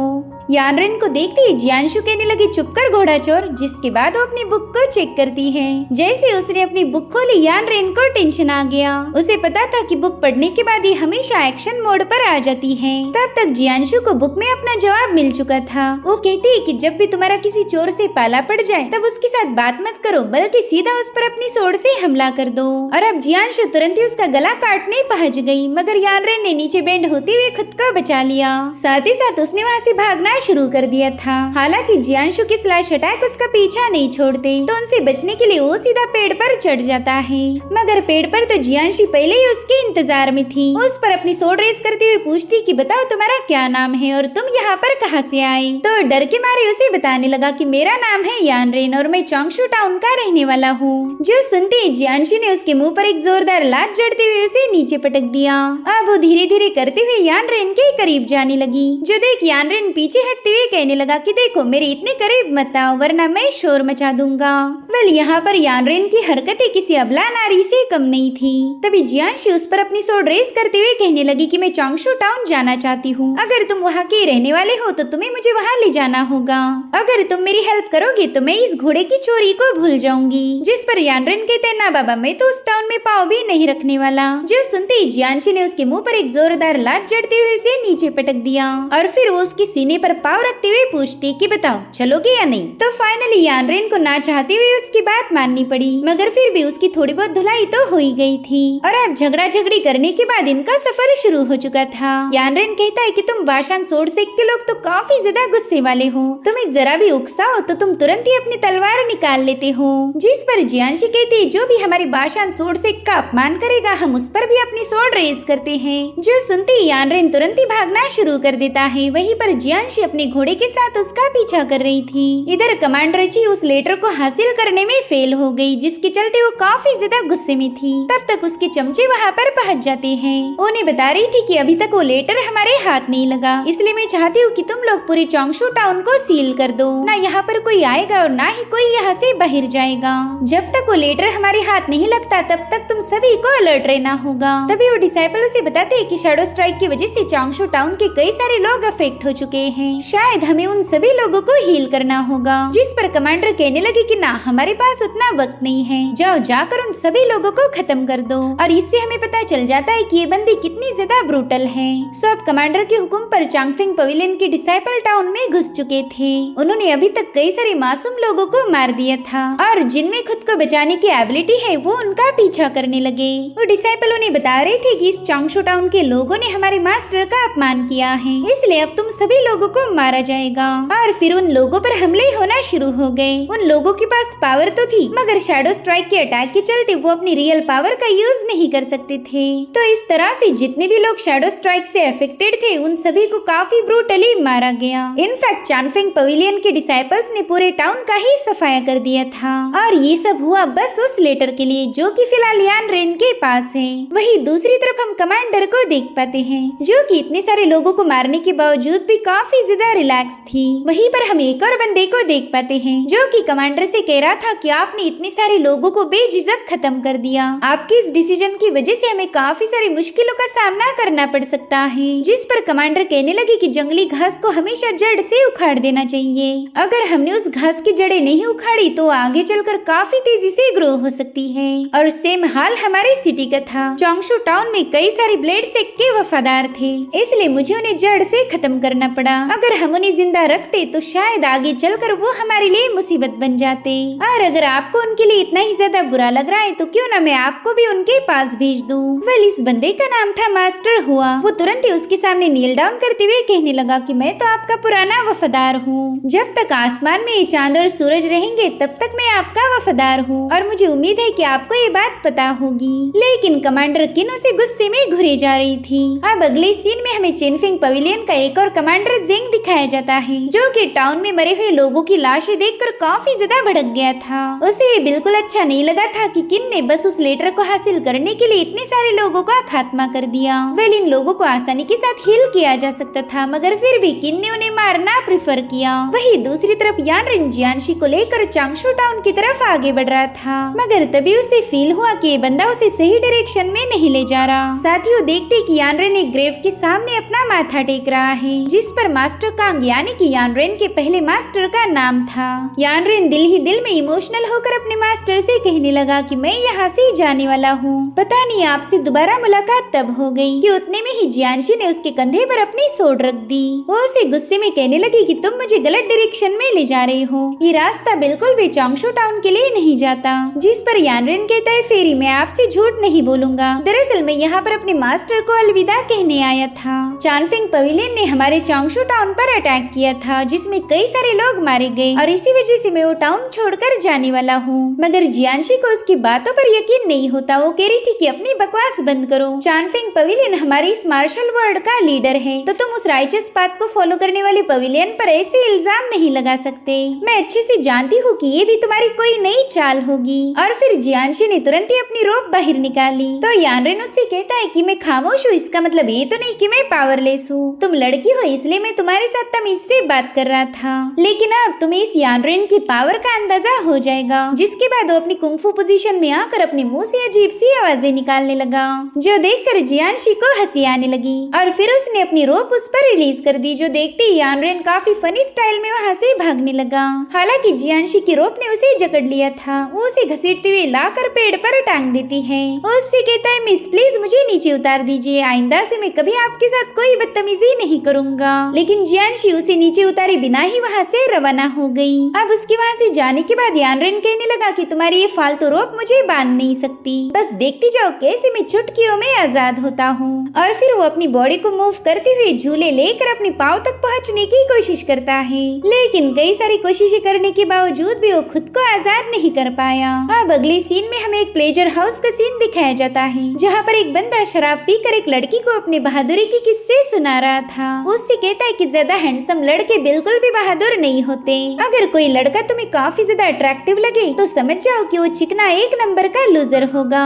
Speaker 1: यानरेन को देखते ही जियानशु कहने लगी चुप कर घोड़ा चोर, जिसके बाद वो अपनी बुक को चेक करती है। जैसे उसने अपनी बुक खोली यानरेन को टेंशन आ गया। उसे पता था कि बुक पढ़ने के बाद ये हमेशा एक्शन मोड पर आ जाती है। तब तक जियानशु को बुक में अपना जवाब मिल चुका था। वो कहती है कि जब भी तुम्हारा किसी चोर से पाला पड़ जाए तब उसके साथ बात मत करो, बल्कि सीधा उस पर अपनी सोड से हमला कर दो। और अब जियानशु तुरंत ही उसका गला काटने पहुंच गई, मगर यानरेन ने नीचे बेंड होते हुए खुद को बचा लिया। साथ ही साथ उसने वहाँ से भागना शुरू कर दिया था। हालांकि जियानशु के स्लैश अटैक उसका पीछा नहीं छोड़ते, तो उनसे बचने के लिए वो सीधा पेड़ पर चढ़ जाता है। मगर पेड़ पर तो जियानशु पहले ही उसके इंतजार में थी। उस पर अपनी सोड रेस करते हुए पूछती कि बताओ तुम्हारा क्या नाम है और तुम यहाँ पर कहाँ से आए? तो डर के मारे उसे बताने लगा कि मेरा नाम है यानरेन और मैं चांगशो टाउन का रहने वाला हूँ। जो सुनते ही जियानशु ने उसके मुँह पर एक जोरदार लात जड़ते हुए उसे नीचे पटक दिया। अब वो धीरे धीरे करते हुए यानरेन के करीब जाने लगी, जो देख यानरेन पीछे हटते हुए कहने लगा कि देखो मेरे इतने करीब मत आओ वरना मैं शोर मचा दूंगा। वेल यहाँ पर यानरेन की हरकतें किसी अबला नारी से कम नहीं थी। तभी जियानशु उस पर अपनी सोड रेस करते हुए कहने लगी कि मैं चांगशो टाउन जाना चाहती हूँ, अगर तुम वहाँ के रहने वाले हो तो तुम्हें मुझे वहाँ ले जाना होगा। अगर तुम मेरी हेल्प करोगे तो मैं इस घोड़े की चोरी को भूल जाऊंगी। जिस पर यानरेन कहते हैं ना बाबा मैं तो उस टाउन में पाँव भी नहीं रखने वाला। जो सुनते ही जियानशु ने उसके मुँह पर एक जोरदार लात जड़ते हुए उसे नीचे पटक दिया और फिर वो उसके सीने पर पाँव रखते हुए पूछती कि बताओ चलोगे या नहीं? तो फाइनली यानरेन को ना चाहते हुए उसकी बात माननी पड़ी, मगर फिर भी उसकी थोड़ी बहुत धुलाई तो हो ही गई थी। और अब झगड़ा झगड़ी करने के बाद इनका सफर शुरू हो चुका था। यानरेन कहता है कि तुम बाशान सोड सेक के लोग तो काफी ज्यादा गुस्से वाले हो, तुम्हें जरा भी उकसाओ तो तुम तुरंत ही अपनी तलवार निकाल लेते हो। जिस पर जियानशु कहती है जो भी हमारी बाशान सोड सेक का अपमान करेगा हम उस पर भी अपनी सोड रेज करते हैं। जो सुनते ही यानरेन तुरंत ही भागना शुरू कर देता है। वहीं पर जियानशु अपने घोड़े के साथ उसका पीछा कर रही थी। इधर कमांडर ची उस लेटर को हासिल करने में फेल हो गई, जिसके चलते वो काफी ज्यादा गुस्से में थी। तब तक उसके चमचे वहाँ पर पहुँच जाते हैं। उन्हें बता रही थी कि अभी तक वो लेटर हमारे हाथ नहीं लगा, इसलिए मैं चाहती हूँ कि तुम लोग पूरे चांगशो टाउन को सील कर दो, ना यहाँ पर कोई आएगा और ना ही कोई यहाँ से बाहर जाएगा। जब तक वो लेटर हमारे हाथ नहीं लगता तब तक तुम सभी को अलर्ट रहना होगा। तभी वो डिसाइपल उसे बताते हैं कि शैडो स्ट्राइक की वजह से चांगशो टाउन के कई सारे लोग अफेक्ट हो चुके हैं, शायद हमें उन सभी लोगों को हील करना होगा। जिस पर कमांडर कहने लगे कि ना हमारे पास उतना वक्त नहीं है, जाओ जाकर उन सभी लोगों को खत्म कर दो। और इससे हमें पता चल जाता है कि ये बंदी कितनी ज्यादा ब्रूटल है। सो अब कमांडर के हुक्म पर चांगफिंग पवेलियन के डिसाइपल टाउन में घुस चुके थे। उन्होंने अभी तक कई सारे मासूम लोगों को मार दिया था और जिनमें खुद को बचाने की एबिलिटी है वो उनका पीछा करने लगे। वो डिसाइपल उन्हें बता रहे थे कि इस चांगशो टाउन के लोगों ने हमारे मास्टर का अपमान किया है, इसलिए अब तुम सभी लोगों को मारा जाएगा। और फिर उन लोगों पर हमले होना शुरू हो गए। उन लोगों के पास पावर तो थी, मगर शैडो स्ट्राइक के अटैक के चलते वो अपनी रियल पावर का यूज नहीं कर सकते थे। तो इस तरह से जितने भी लोग शैडो स्ट्राइक से अफेक्टेड थे उन सभी को काफी ब्रूटली मारा गया। इनफैक्ट चानफिंग पवेलियन के डिसाइपल्स ने पूरे टाउन का ही सफाया कर दिया था। और ये सब हुआ बस उस लेटर के लिए जो कि फिलहाल यानरेन के पास है। वही दूसरी तरफ हम कमांडर को देख पाते हैं, जो कि इतने सारे लोगों को मारने के बावजूद भी काफी ज्यादा रिलैक्स थी। वहीं पर हम एक और बंदे को देख पाते हैं जो कि कमांडर से कह रहा था कि आपने इतने सारे लोगों को बेझिझक खत्म कर दिया। आपके इस डिसीजन की वजह से हमें काफी सारी मुश्किलों का सामना करना पड़ सकता है। जिस पर कमांडर कहने लगे कि जंगली घास को हमेशा जड़ से उखाड़ देना चाहिए। अगर हमने उस घास की जड़ें नहीं उखाड़ी तो आगे चलकर काफी तेजी से ग्रो हो सकती है। और सेम हाल हमारे सिटी का था। चांगशो टाउन में कई सारे ब्लेड सेक्ट के वफादार थे, इसलिए मुझे उन्हें जड़ से खत्म करना पड़ा। अगर हम उन्हें जिंदा रखते तो शायद आगे चलकर वो हमारे लिए मुसीबत बन जाते। और अगर आपको उनके लिए इतना ही ज्यादा बुरा लग रहा है तो क्यों ना मैं आपको भी उनके पास भेज दूं। वेल, इस बंदे का नाम था मास्टर हुआ। वो तुरंत ही उसके सामने नील डाउन करते हुए कहने लगा कि मैं तो आपका पुराना वफादार हूँ। जब तक आसमान में ये चांद और सूरज रहेंगे तब तक मैं आपका वफादार हूँ और मुझे उम्मीद है कि आपको ये बात पता होगी। लेकिन कमांडर किन उसे गुस्से में घुरे जा रही थी। अब अगले सीन में हमें चेनफिंग पवेलियन का एक और कमांडर जेंग दिखाया जाता है, जो कि टाउन में मरे हुए लोगों की लाशें देखकर काफी ज्यादा भड़क गया था। उसे ये बिल्कुल अच्छा नहीं लगा था कि किन ने बस उस लेटर को हासिल करने के लिए इतने सारे लोगों का खात्मा कर दिया। वेल, इन लोगों को आसानी के साथ हिल किया जा सकता था, मगर फिर भी किन ने उन्हें मारना प्रेफर किया। वही दूसरी तरफ यानरिन जियांशी को लेकर चांगशू टाउन की तरफ आगे बढ़ रहा था, मगर तभी उसे फील हुआ कि ये बंदा उसे सही डायरेक्शन में नहीं ले जा रहा। साथ ही वो देखते कि यानरिन एक ग्रेव के सामने अपना माथा टेक रहा है, जिस पर मास्टर कांग यानी कि यानरिन के पहले मास्टर का नाम था। यानरिन दिल ही दिल में इमोशनल होकर अपने मास्टर से कहने लगा कि मैं यहाँ से जाने वाला हूँ। पता नहीं आपसे दोबारा मुलाकात तब हो गई कि उतने में ही जियांशी ने उसके कंधे पर अपनी सोड रख दी। वो उसे गुस्से में कहने लगी कि तुम मुझे गलत डायरेक्शन में ले जा रहे हो, ये रास्ता बिल्कुल भी चांगशू टाउन के लिए नहीं जाता। जिस पर यानरिन कहता है, फेरी मैं आपसे झूठ नहीं बोलूंगा, दरअसल मैं यहाँ पर अपने मास्टर को अलविदा कहने आया था। चानफिंग पवेलियन ने हमारे चांगशू टाउन पर अटैक किया था, जिसमें कई सारे लोग मारे गए और इसी वजह से मैं वो टाउन छोड़कर जाने वाला हूँ। मगर जियांशी को उसकी बातों पर यकीन नहीं होता। वो कह रही थी कि अपनी बकवास बंद करो, चानफिंग पवेलियन हमारी इस मार्शल वर्ल्ड का लीडर है, तो तुम उस राइचस पाथ को फॉलो करने वाले पवेलियन पर ऐसे इल्जाम नहीं लगा सकते। मैं अच्छे से जानती हूँ कि ये भी तुम्हारी कोई नई चाल होगी। और फिर जियांशी ने तुरंत ही अपनी रोप बाहर निकाली तो यानरिन उससे कहता है कि मैं खामोश हूँ, इसका मतलब ये तो नहीं कि मैं पावरलेस हूँ। तुम लड़की हो इसलिए मैं तुम्हारे साथ तमीज से बात कर रहा था, लेकिन अब तुम्हें इस यानरिन की पावर का अंदाजा हो जाएगा। जिसके बाद वो अपनी कुंफू पोजीशन में आकर अपने मुंह से अजीब सी आवाजें निकालने लगा, जो देखकर जियांशी को हंसी आने लगी और फिर उसने अपनी रोप उस पर रिलीज कर दी, जो देखते ही यानरिन काफी फनी स्टाइल में वहाँ से भागने लगा। हालांकि जियांशी की रोप ने उसे जकड़ लिया था। वो उसे घसीटते हुए लाकर पेड़ पर टांग देती है। उससे कहता है, मिस प्लीज मुझे नीचे उतार दीजिए, आइंदा से मैं कभी आपके साथ कोई बदतमीजी नहीं करूंगा। लेकिन जियांशी उसे नीचे उतारे बिना ही वहाँ से रवाना हो गई। अब उसके वहाँ से जाने के बाद यानरिन कहने लगा कि तुम्हारी ये फालतू रोप मुझे बांध नहीं सकती, बस देखती जाओ कैसे मैं चुटकियों में आजाद होता हूँ। और फिर वो अपनी बॉडी को मूव करते हुए झूले लेकर अपने पाँव तक पहुँचने की कोशिश करता है, लेकिन कई सारी कोशिशें करने के बावजूद भी वो खुद को आजाद नहीं कर पाया। अब अगले सीन में हमें एक प्लेजर हाउस का सीन दिखाया जाता है, जहाँ पर एक बंदा शराब पीकर एक लड़की को अपने बहादुरी के किस्से सुना रहा था। उससे कहता है कि ज्यादा हैंडसम लड़के बिल्कुल भी बहादुर नहीं होते। अगर कोई लड़का तुम्हें काफी ज्यादा अट्रैक्टिव लगे तो समझ जाओ कि वो चिकना एक नंबर का लूजर होगा,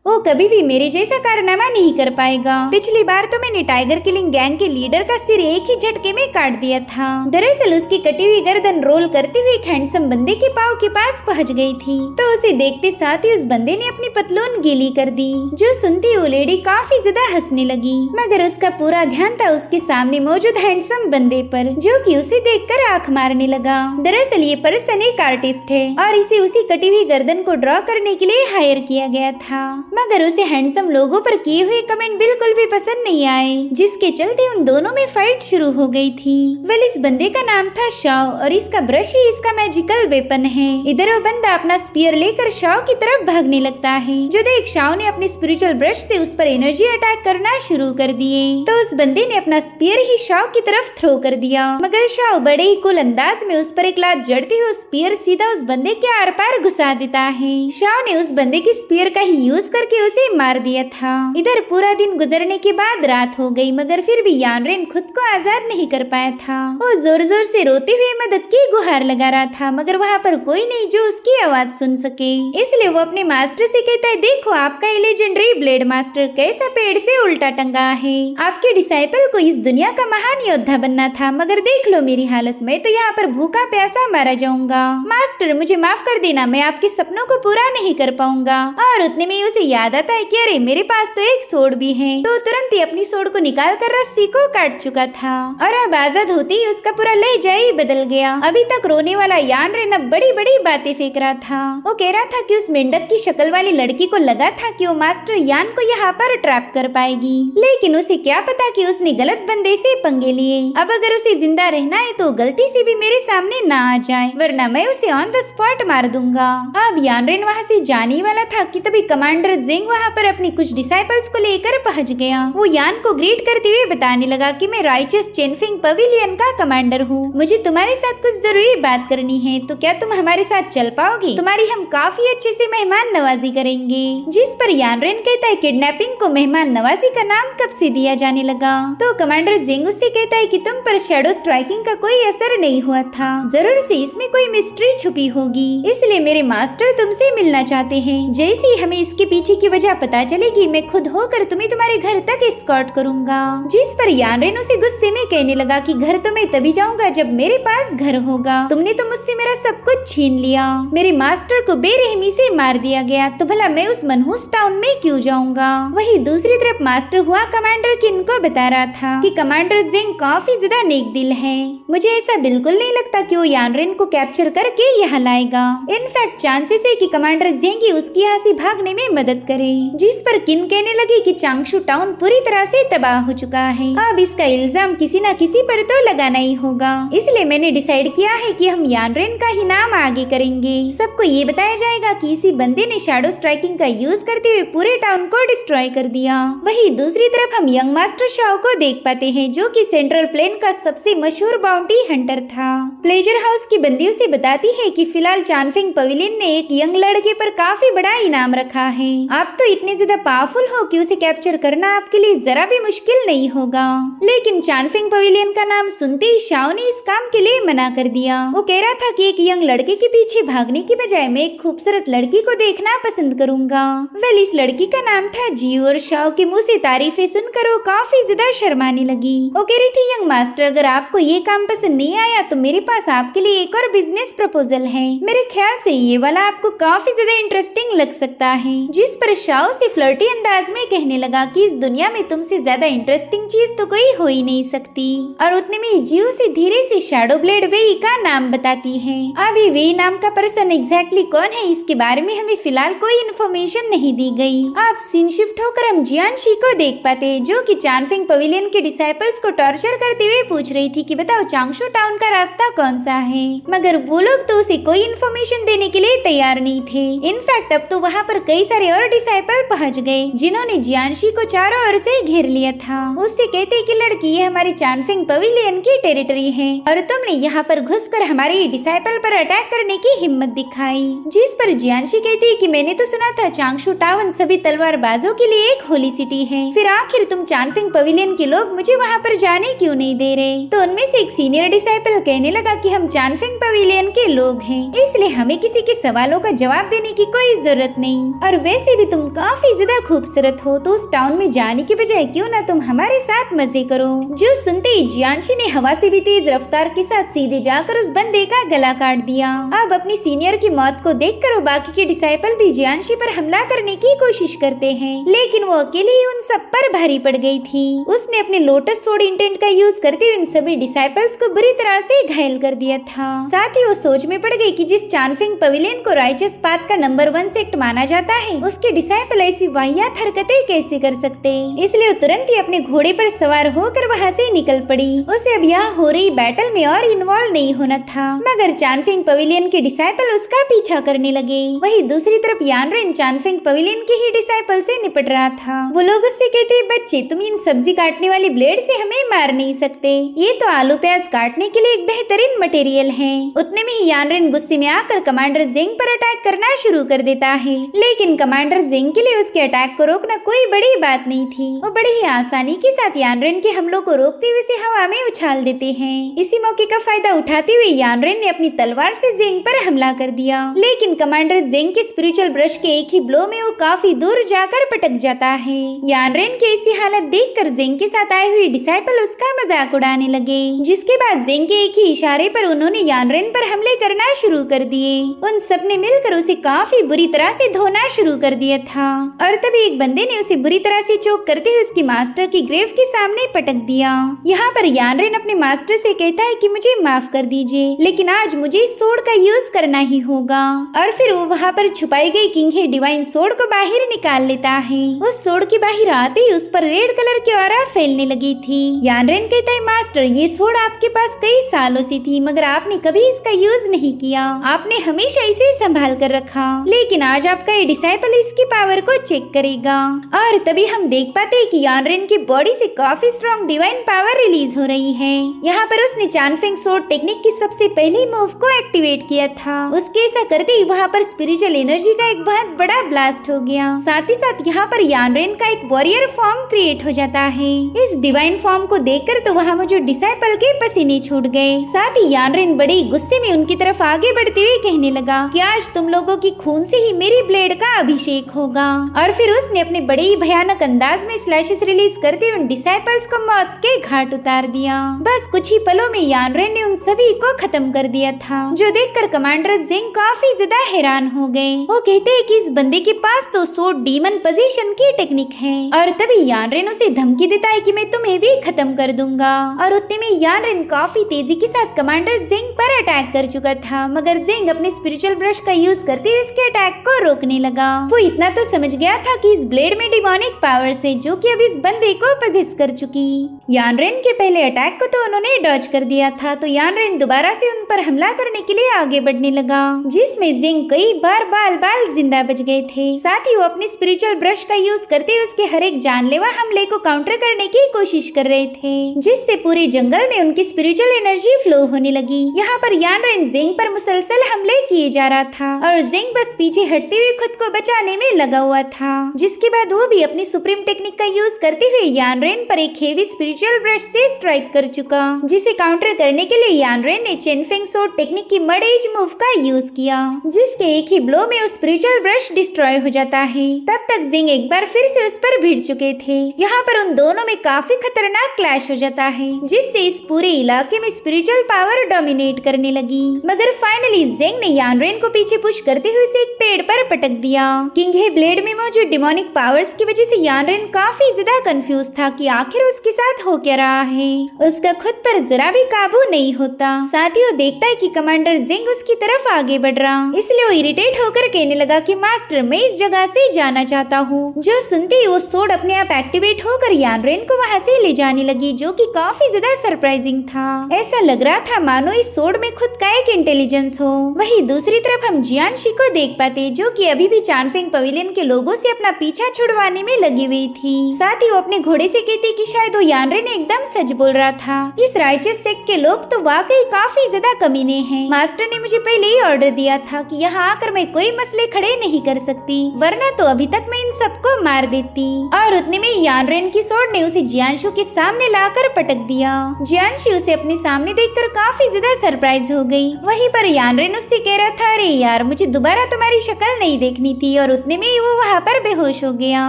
Speaker 1: वो कभी भी मेरे जैसा कारनामा नहीं कर पाएगा। पिछली बार तो मैंने टाइगर किलिंग गैंग के लीडर का सिर एक ही झटके में काट दिया था। दरअसल उसकी कटी हुई गर्दन रोल करते हुए एक हैंडसम बंदे के पाँव के पास पहुंच गई थी, तो उसे देखते साथ ही उस बंदे ने अपनी पतलून गीली कर दी, जो सुनती वो लेडी काफी ज्यादा हंसने लगी। मगर उसका पूरा ध्यान था उसके सामने मौजूद हैंडसम बंदे पर, जो कि उसे देखकर आंख मारने लगा। दरअसल ये पर्सन एक आर्टिस्ट है और इसे उसी कटी हुई गर्दन को ड्रॉ करने के लिए हायर किया गया था, मगर उसे हैंडसम लोगों पर किए हुए कमेंट बिल्कुल भी पसंद नहीं आए, जिसके चलते उन दोनों में फाइट शुरू हो गई थी। वेल, इस बंदे का नाम था शाओ और इसका ब्रश ही इसका मैजिकल वेपन है। इधर वो बंदा अपना स्पीयर लेकर शाओ की तरफ भागने लगता है, जो देख शाओ ने अपने स्पिरिचुअल ब्रश से उस पर एनर्जी अटैक करना शुरू कर दिए, तो उस बंदे ने अपना स्पीयर ही शाओ की तरफ थ्रो कर दिया। मगर शाओ बड़े ही कूल अंदाज में उस पर एक लात जड़ते हुए स्पीयर सीधा उस बंदे के आर पार घुसा देता है। शाओ ने उस बंदे के स्पीयर का ही यूज करके उसे मार दिया था। इधर पूरा दिन गुजरने के बाद रात हो गई, मगर फिर भी यानरिन खुद को आजाद नहीं कर पाया था। वो जोर जोर से रोते हुए मदद की गुहार लगा रहा था, मगर वहाँ पर कोई नहीं जो उसकी आवाज सुन सके। इसलिए वो अपने मास्टर से कहता है, देखो आपका ये लेजेंडरी ब्लेड मास्टर कैसा पेड़ से उल्टा टंगा है। आपके डिसाइपल को इस दुनिया का महान योद्धा बनना था, मगर देख लो मेरी हालत में, तो यहाँ पर भूखा प्यासा मारा जाऊंगा। मास्टर मुझे माफ कर देना, मैं आपके सपनों को पूरा नहीं कर पाऊंगा। और उतने में उसे याद आता है कि अरे मेरे पास तो एक सोड भी है, तो तुरंत ही अपनी सोड को निकाल कर रस्सी को काट चुका था और अब आजाद होते ही उसका पूरा लहजा ही बदल गया। अभी तक रोने वाला यान रेन अब बड़ी बड़ी बातें फेंक रहा था। वो कह रहा था कि उस मेंढक की शक्ल वाली लड़की को लगा था कि वो मास्टर यान को यहाँ पर ट्रैप कर पाएगी, लेकिन उसे क्या पता कि उसने गलत बंदे से पंगे लिए। अब अगर उसे जिंदा रहना है तो गलती से भी मेरे सामने ना आ जाए, वरना मैं उसे ऑन द स्पॉट मार दूंगा। अब यान रेन वहाँ से जाने वाला था कि तभी कमांडर जेंग वहाँ पर अपने कुछ डिसाइपल्स को लेकर पहुँच गया। वो यान को ग्रीट करते हुए बताने लगा कि मैं राइचस चेनफिंग पवेलियन का कमांडर हूँ, मुझे तुम्हारे साथ कुछ जरूरी बात करनी है, तो क्या तुम हमारे साथ चल पाओगे? तुम्हारी हम काफी अच्छे से मेहमान नवाजी करेंगे। जिस पर यान रेन कहता है किडनैपिंग को मेहमान नवाजी का नाम कब से दिया जाने लगा? तो कमांडर जेंग उससे कहता है कि तुम पर शैडो स्ट्राइकिंग का कोई असर नहीं हुआ था, जरूर से इसमें कोई मिस्ट्री छुपी होगी, इसलिए मेरे मास्टर तुमसे मिलना चाहते हैं। जैसे ही हमें इसके पीछे की वजह पता चलेगी मैं खुद होकर तुम्हें तुम्हारे घर तक एस्कॉर्ट करूंगा। जिस पर यान रेन उसे गुस्से में कहने लगा कि घर तो मैं तभी जाऊंगा जब मेरे पास घर होगा, तुमने तो मुझसे मेरा सब कुछ छीन लिया, मेरे मास्टर को बेरहमी से मार दिया गया, तो भला मैं उस मनहूस टाउन में क्यों जाऊंगा? वही दूसरी तरफ मास्टर हुआ कमांडर किन को बता रहा था कि कमांडर जेंग काफी ज्यादा नेक दिल है, मुझे ऐसा बिल्कुल नहीं लगता कि वो यान रेन को कैप्चर करके यहाँ लाएगा। इनफैक्ट चांसेस है कि कमांडर जेंग ही उसकी यहाँ से भागने में मदद करे। जिस पर किन कहने लगी कि चांगशु टाउन पूरी तरह से तबाह हो चुका है, अब इसका इल्जाम किसी न किसी पर तो लगाना ही होगा, इसलिए मैंने डिसाइड किया है कि हम यान रेन का ही नाम आगे करेंगे। सबको ये बताया जाएगा कि इसी बंदे ने शैडो स्ट्राइकिंग का यूज करते हुए पूरे टाउन को डिस्ट्रॉय कर दिया। वही दूसरी तरफ हम यंग मास्टर शाओ को देख पाते हैं, जो कि सेंट्रल प्लेन का सबसे मशहूर बाउंटी हंटर था। प्लेजर हाउस की बंदी उसे बताती है कि फिलहाल चानफिंग पवेलियन ने एक यंग लड़के पर काफी बड़ा इनाम रखा है, आप तो इतने ज्यादा पावरफुल हो कि उसे कैप्चर करना आपके लिए जरा भी मुश्किल नहीं होगा। लेकिन चानफिंग पवेलियन का नाम सुनते ही शाओ ने इस काम के लिए मना कर दिया। वो कह रहा था कि एक यंग लड़के के पीछे भागने की बजाय मैं एक खूबसूरत लड़की को देखना पसंद करूंगा। वेल, इस लड़की का नाम था जियो और शाओ के मुंह से तारीफें सुनकर वो काफी ज्यादा शर्माने लगी। वो कह रही थी यंग मास्टर, अगर आपको ये काम पसंद नहीं आया तो मेरे पास आपके लिए एक और बिजनेस प्रपोजल है, मेरे ख्याल से ये वाला आपको काफी ज्यादा इंटरेस्टिंग लग सकता है। जिस पर शाओ से फ्लर्टी अंदाज में कहने लगा कि इस दुनिया में तुमसे ज्यादा इंटरेस्टिंग चीज तो कोई हो ही नहीं सकती, और उतने में जियो से धीरे से शैडो ब्लेड वेई का नाम बताती है। अभी वेई नाम का पर्सन एग्जैक्टली कौन है इसके बारे में हमें फिलहाल कोई इन्फॉर्मेशन नहीं दी गई। आप सीन शिफ्ट होकर हम जियानशी को देख पाते हैं, जो कि चानफिंग पवेलियन के डिसाइपल्स को टॉर्चर करते हुए पूछ रही थी कि बताओ चांगशु टाउन का रास्ता कौन सा है, मगर वो लोग तो उसे कोई इन्फॉर्मेशन देने के लिए तैयार नहीं थे। इनफैक्ट अब तो वहाँ पर कई सारे और डिसाइपल पहुँच गए, जिन्होंने जियानशी को चारों ओर से घेर लिया था। उससे कहते कि लड़की ये हमारी चानफिंग पवेलियन की टेरिटरी है और तुमने यहाँ पर घुसकर हमारे डिसाइपल पर अटैक करने की हिम्मत दिखाई। जिस पर जियानशी कहती है कि मैंने तो सुना था चांगशु टाउन सभी तलवारबाजों के लिए एक होली सिटी है, फिर आखिर तुम चानफिंग पवेलियन के लोग मुझे वहाँ पर जाने क्यों नहीं दे रहे? तो उनमें से एक सीनियर डिसाइपल कहने लगा कि हम चानफिंग पवेलियन के लोग हैं, इसलिए हमें किसी के सवालों का जवाब देने की कोई जरूरत नहीं, और वैसे भी तुम काफी ज्यादा खूबसूरत हो, तो उस टाउन में जाने की बजाय क्यों ना तुम हमारे साथ मजे करो। जो सुनते ही जियानशी ने हवा से भी तेज रफ्तार के साथ सीधे जाकर उस बंदे का गला काट दिया। अब अपनी सीनियर की मौत को देखकर वो बाकी के डिसाइपल भी जियानशी पर हमला करने की कोशिश करते हैं, लेकिन वो अकेले ही उन सब पर भारी पड़ गई थी। उसने अपने लोटस सोड इंटेंट का यूज करते हुए इन सभी डिसाइपल्स को बुरी तरह से घायल कर दिया था। साथ ही वो सोच में पड़ गई कि जिस चानफिंग पवेलियन को राइचस पाथ का नंबर 1 सेक्ट माना जाता है, उसके डिसाइपल ऐसी वाहियात हरकतें कैसे कर सकते। इसलिए वो तुरंत ही अपने घोड़े पर सवार होकर वहाँ से निकल पड़ी। उसे अब यहाँ हो रही बैटल में और इन्वॉल्व नहीं होना था, मगर चानफिंग पवेलियन के डिसाइपल उसका पीछा करने लगे। वही दूसरी तरफ यान रेन चानफिंग पवेलियन के ही डिसाइपल से निपट रहा था। वो लोग उससे कहते, बच्चे तुम इन सब्जी काटने वाली ब्लेड से हमें मार नहीं सकते, ये तो आलू प्याज काटने के लिए एक बेहतरीन मटेरियल है। उतने में ही यान रेन गुस्से में आकर कमांडर जेंग पर अटैक करना शुरू कर देता है, लेकिन कमांडर जेंग के लिए उसके अटैक को रोकना कोई बड़ी बात नहीं थी। वो बड़ी ही आसानी के साथ यान रेन के हमलों को रोकते हुए उसे हवा में उछाल देते हैं। इसी मौके का फायदा उठाते हुए यान रेन ने अपनी तलवार से जेंग पर हमला कर दिया, लेकिन कमांडर जेंग के स्पिरिचुअल ब्रश के एक ही ब्लो में वो काफी दूर जाकर पटक जाता है। यान रेन की ऐसी हालत देखकर जेंग के साथ आए हुए डिसाइपल उसका मजाक उड़ाने लगे, जिसके बाद जेंग के एक ही इशारे पर उन्होंने यान रेन पर हमले करना शुरू कर दिए। उन सब ने मिलकर उसे काफी बुरी तरह से धोना शुरू कर दिया था और तभी एक बंदे ने उसे बुरी तरह से चोक करते हुए उसकी मास्टर की ग्रेव के सामने पटक दिया। यहाँ पर यानरेन अपने मास्टर से कहता है कि मुझे माफ कर दीजिए, लेकिन आज मुझे इस सोड का यूज करना ही होगा। और फिर वो वहाँ पर छुपाई गई किंग हे डिवाइन सोड को बाहर निकाल लेता है। उस सोड के बाहर आते ही उस पर रेड कलर की ऑरा फैलने लगी थी। यानरेन कहता है मास्टर, ये सोड आपके पास कई सालों से थी, मगर आपने कभी इसका यूज नहीं किया, आपने हमेशा इसे संभाल कर रखा, लेकिन आज आपका ये डिसाइपल इसकी पावर को चेक करेगा। और तभी हम देख पाते हैं कि यानरेन की बॉडी से काफी स्ट्रॉन्ग डिवाइन पावर रिलीज हो रही है। यहाँ पर उसने चानफेंग सोड टेक्निक की सबसे पहली मूव को एक्टिवेट किया था। उसके ऐसा करते ही वहाँ पर स्पिरिचुअल एनर्जी का एक बहुत बड़ा ब्लास्ट हो गया। साथ ही साथ यहाँ पर यानरेन का एक वॉरियर फॉर्म क्रिएट हो जाता है। इस डिवाइन फॉर्म को देखकर तो वहाँ मौजूद डिसाइपल के पसीने छूट गए। साथ ही यानरेन बड़ी गुस्से में उनकी तरफ आगे बढ़ते हुए कहने लगा कि आज तुम लोगों की खून से ही मेरी ब्लेड का अभिषेक होगा। और फिर उसने अपने बड़े ही भयानक अंदाज में स्लैशेस रिलीज करते हुए उन डिसाइपल्स को मौत के घाट उतार दिया। बस कुछ ही पलों में यानरेन ने उन सभी को खत्म कर दिया था, जो देखकर कमांडर जिंग काफी ज्यादा हैरान हो गए। वो कहते हैं कि इस बंदे के पास तो सोड डीमन पोजीशन की टेक्निक है। और तभी यानरेन उसे धमकी देता है कि मैं तुम्हें भी खत्म कर दूंगा। और उतने में यानरेन काफी तेजी के साथ कमांडर जिंग पर अटैक कर चुका था, मगर जिंग अपने स्पिरिचुअल ब्रश का यूज करते हुए इसके अटैक को रोकने लगा। वो इतना तो समझ गया था कि इस ब्लेड में डिमोनिक पावर्स है, जो कि अब इस बंदे को पजेस कर चुकी। यानरेन के पहले अटैक को तो उन्होंने डॉज कर दिया था, तो यानरेन दोबारा से उन पर हमला करने के लिए आगे बढ़ने लगा, जिसमें जिंग कई बार बाल बाल जिंदा बच गए थे। साथ ही वो अपने स्पिरिचुअल ब्रश का यूज करते हुए उसके हर एक जानलेवा हमले को काउंटर करने की कोशिश कर रहे थे, जिससे पूरे जंगल में उनकी स्पिरिचुअल एनर्जी फ्लो होने लगी। यहाँ पर यानरेन जिंग पर मुसलसल हमले किए जा रहा था और जिंग बस पीछे हटते हुए खुद को बचाने में लगा हुआ था। जिसके बाद वो भी अपनी सुप्रीम टेक्निक का यूज करते हुए यानरेन पर एक हेवी स्पिरिचुअल ब्रश से स्ट्राइक कर चुका, जिसे काउंटर करने के लिए यानरेन ने चेनफेंग सोड टेक्निक की मड एज मूव का यूज किया, जिसके एक ही ब्लो में उस स्पिरिचुअल ब्रश डिस्ट्रॉय हो जाता है। तब तक जिंग एक बार फिर से उस पर भिड़ चुके थे। यहाँ पर उन दोनों में काफी खतरनाक क्लैश हो जाता है, जिससे इस पूरे इलाके में स्पिरिचुअल पावर डोमिनेट करने लगी। मगर फाइनली जिंग ने यानरेन को पीछे पुश करते हुए उसे एक पेड़ पर पटक दिया। किंग हे ब्लेड में मौजूद डिमोनिक पावर्स की वजह से यानरेन काफी ज्यादा कंफ्यूज था कि आखिर उसके साथ हो क्या रहा है। उसका खुद पर जरा भी काबू नहीं होता। साथ ही वो देखता है कि कमांडर जिंग उसकी तरफ आगे बढ़ रहा, इसलिए वो इरिटेट होकर कहने लगा कि मास्टर, मैं इस जगह से जाना चाहता हूँ। जो सुनते ही वो सोड अपने आप एक्टिवेट होकर यानरेन को वहाँ से ले जाने लगी, जो कि काफी ज्यादा सरप्राइजिंग था। ऐसा लग रहा था मानो इस सोड में खुद का एक इंटेलिजेंस हो। वहीं दूसरी तरफ हम जियानशी को देख पाते, जो कि अभी भी चानफेंग पवेलियन के लोगों से अपना पीछा छुड़वाने में लगी हुई थी। साथ ही वो अपने घोड़े से कहती कि शायद वो यानरेन एकदम सच बोल रहा था। इस राइचस सेक्ट के लोग तो वाकई काफी ज्यादा कमीने हैं। मास्टर ने मुझे पहले ही ऑर्डर दिया था कि यहाँ आकर मैं कोई मसले खड़े नहीं कर सकती, वरना तो अभी तक मैं इन सबको मार देती। और उतने में यानरेन की सोड ने उसे जियांशु के सामने लाकर पटक दिया। जियांशु उसे अपने सामने देखकर काफी ज्यादा सरप्राइज हो गई। वहीं पर यानरेन उससे कह रहा था, अरे यार, मुझे दोबारा तुम्हारी शक्ल नहीं देखनी थी। और उतने में वो वहाँ पर बेहोश हो गया।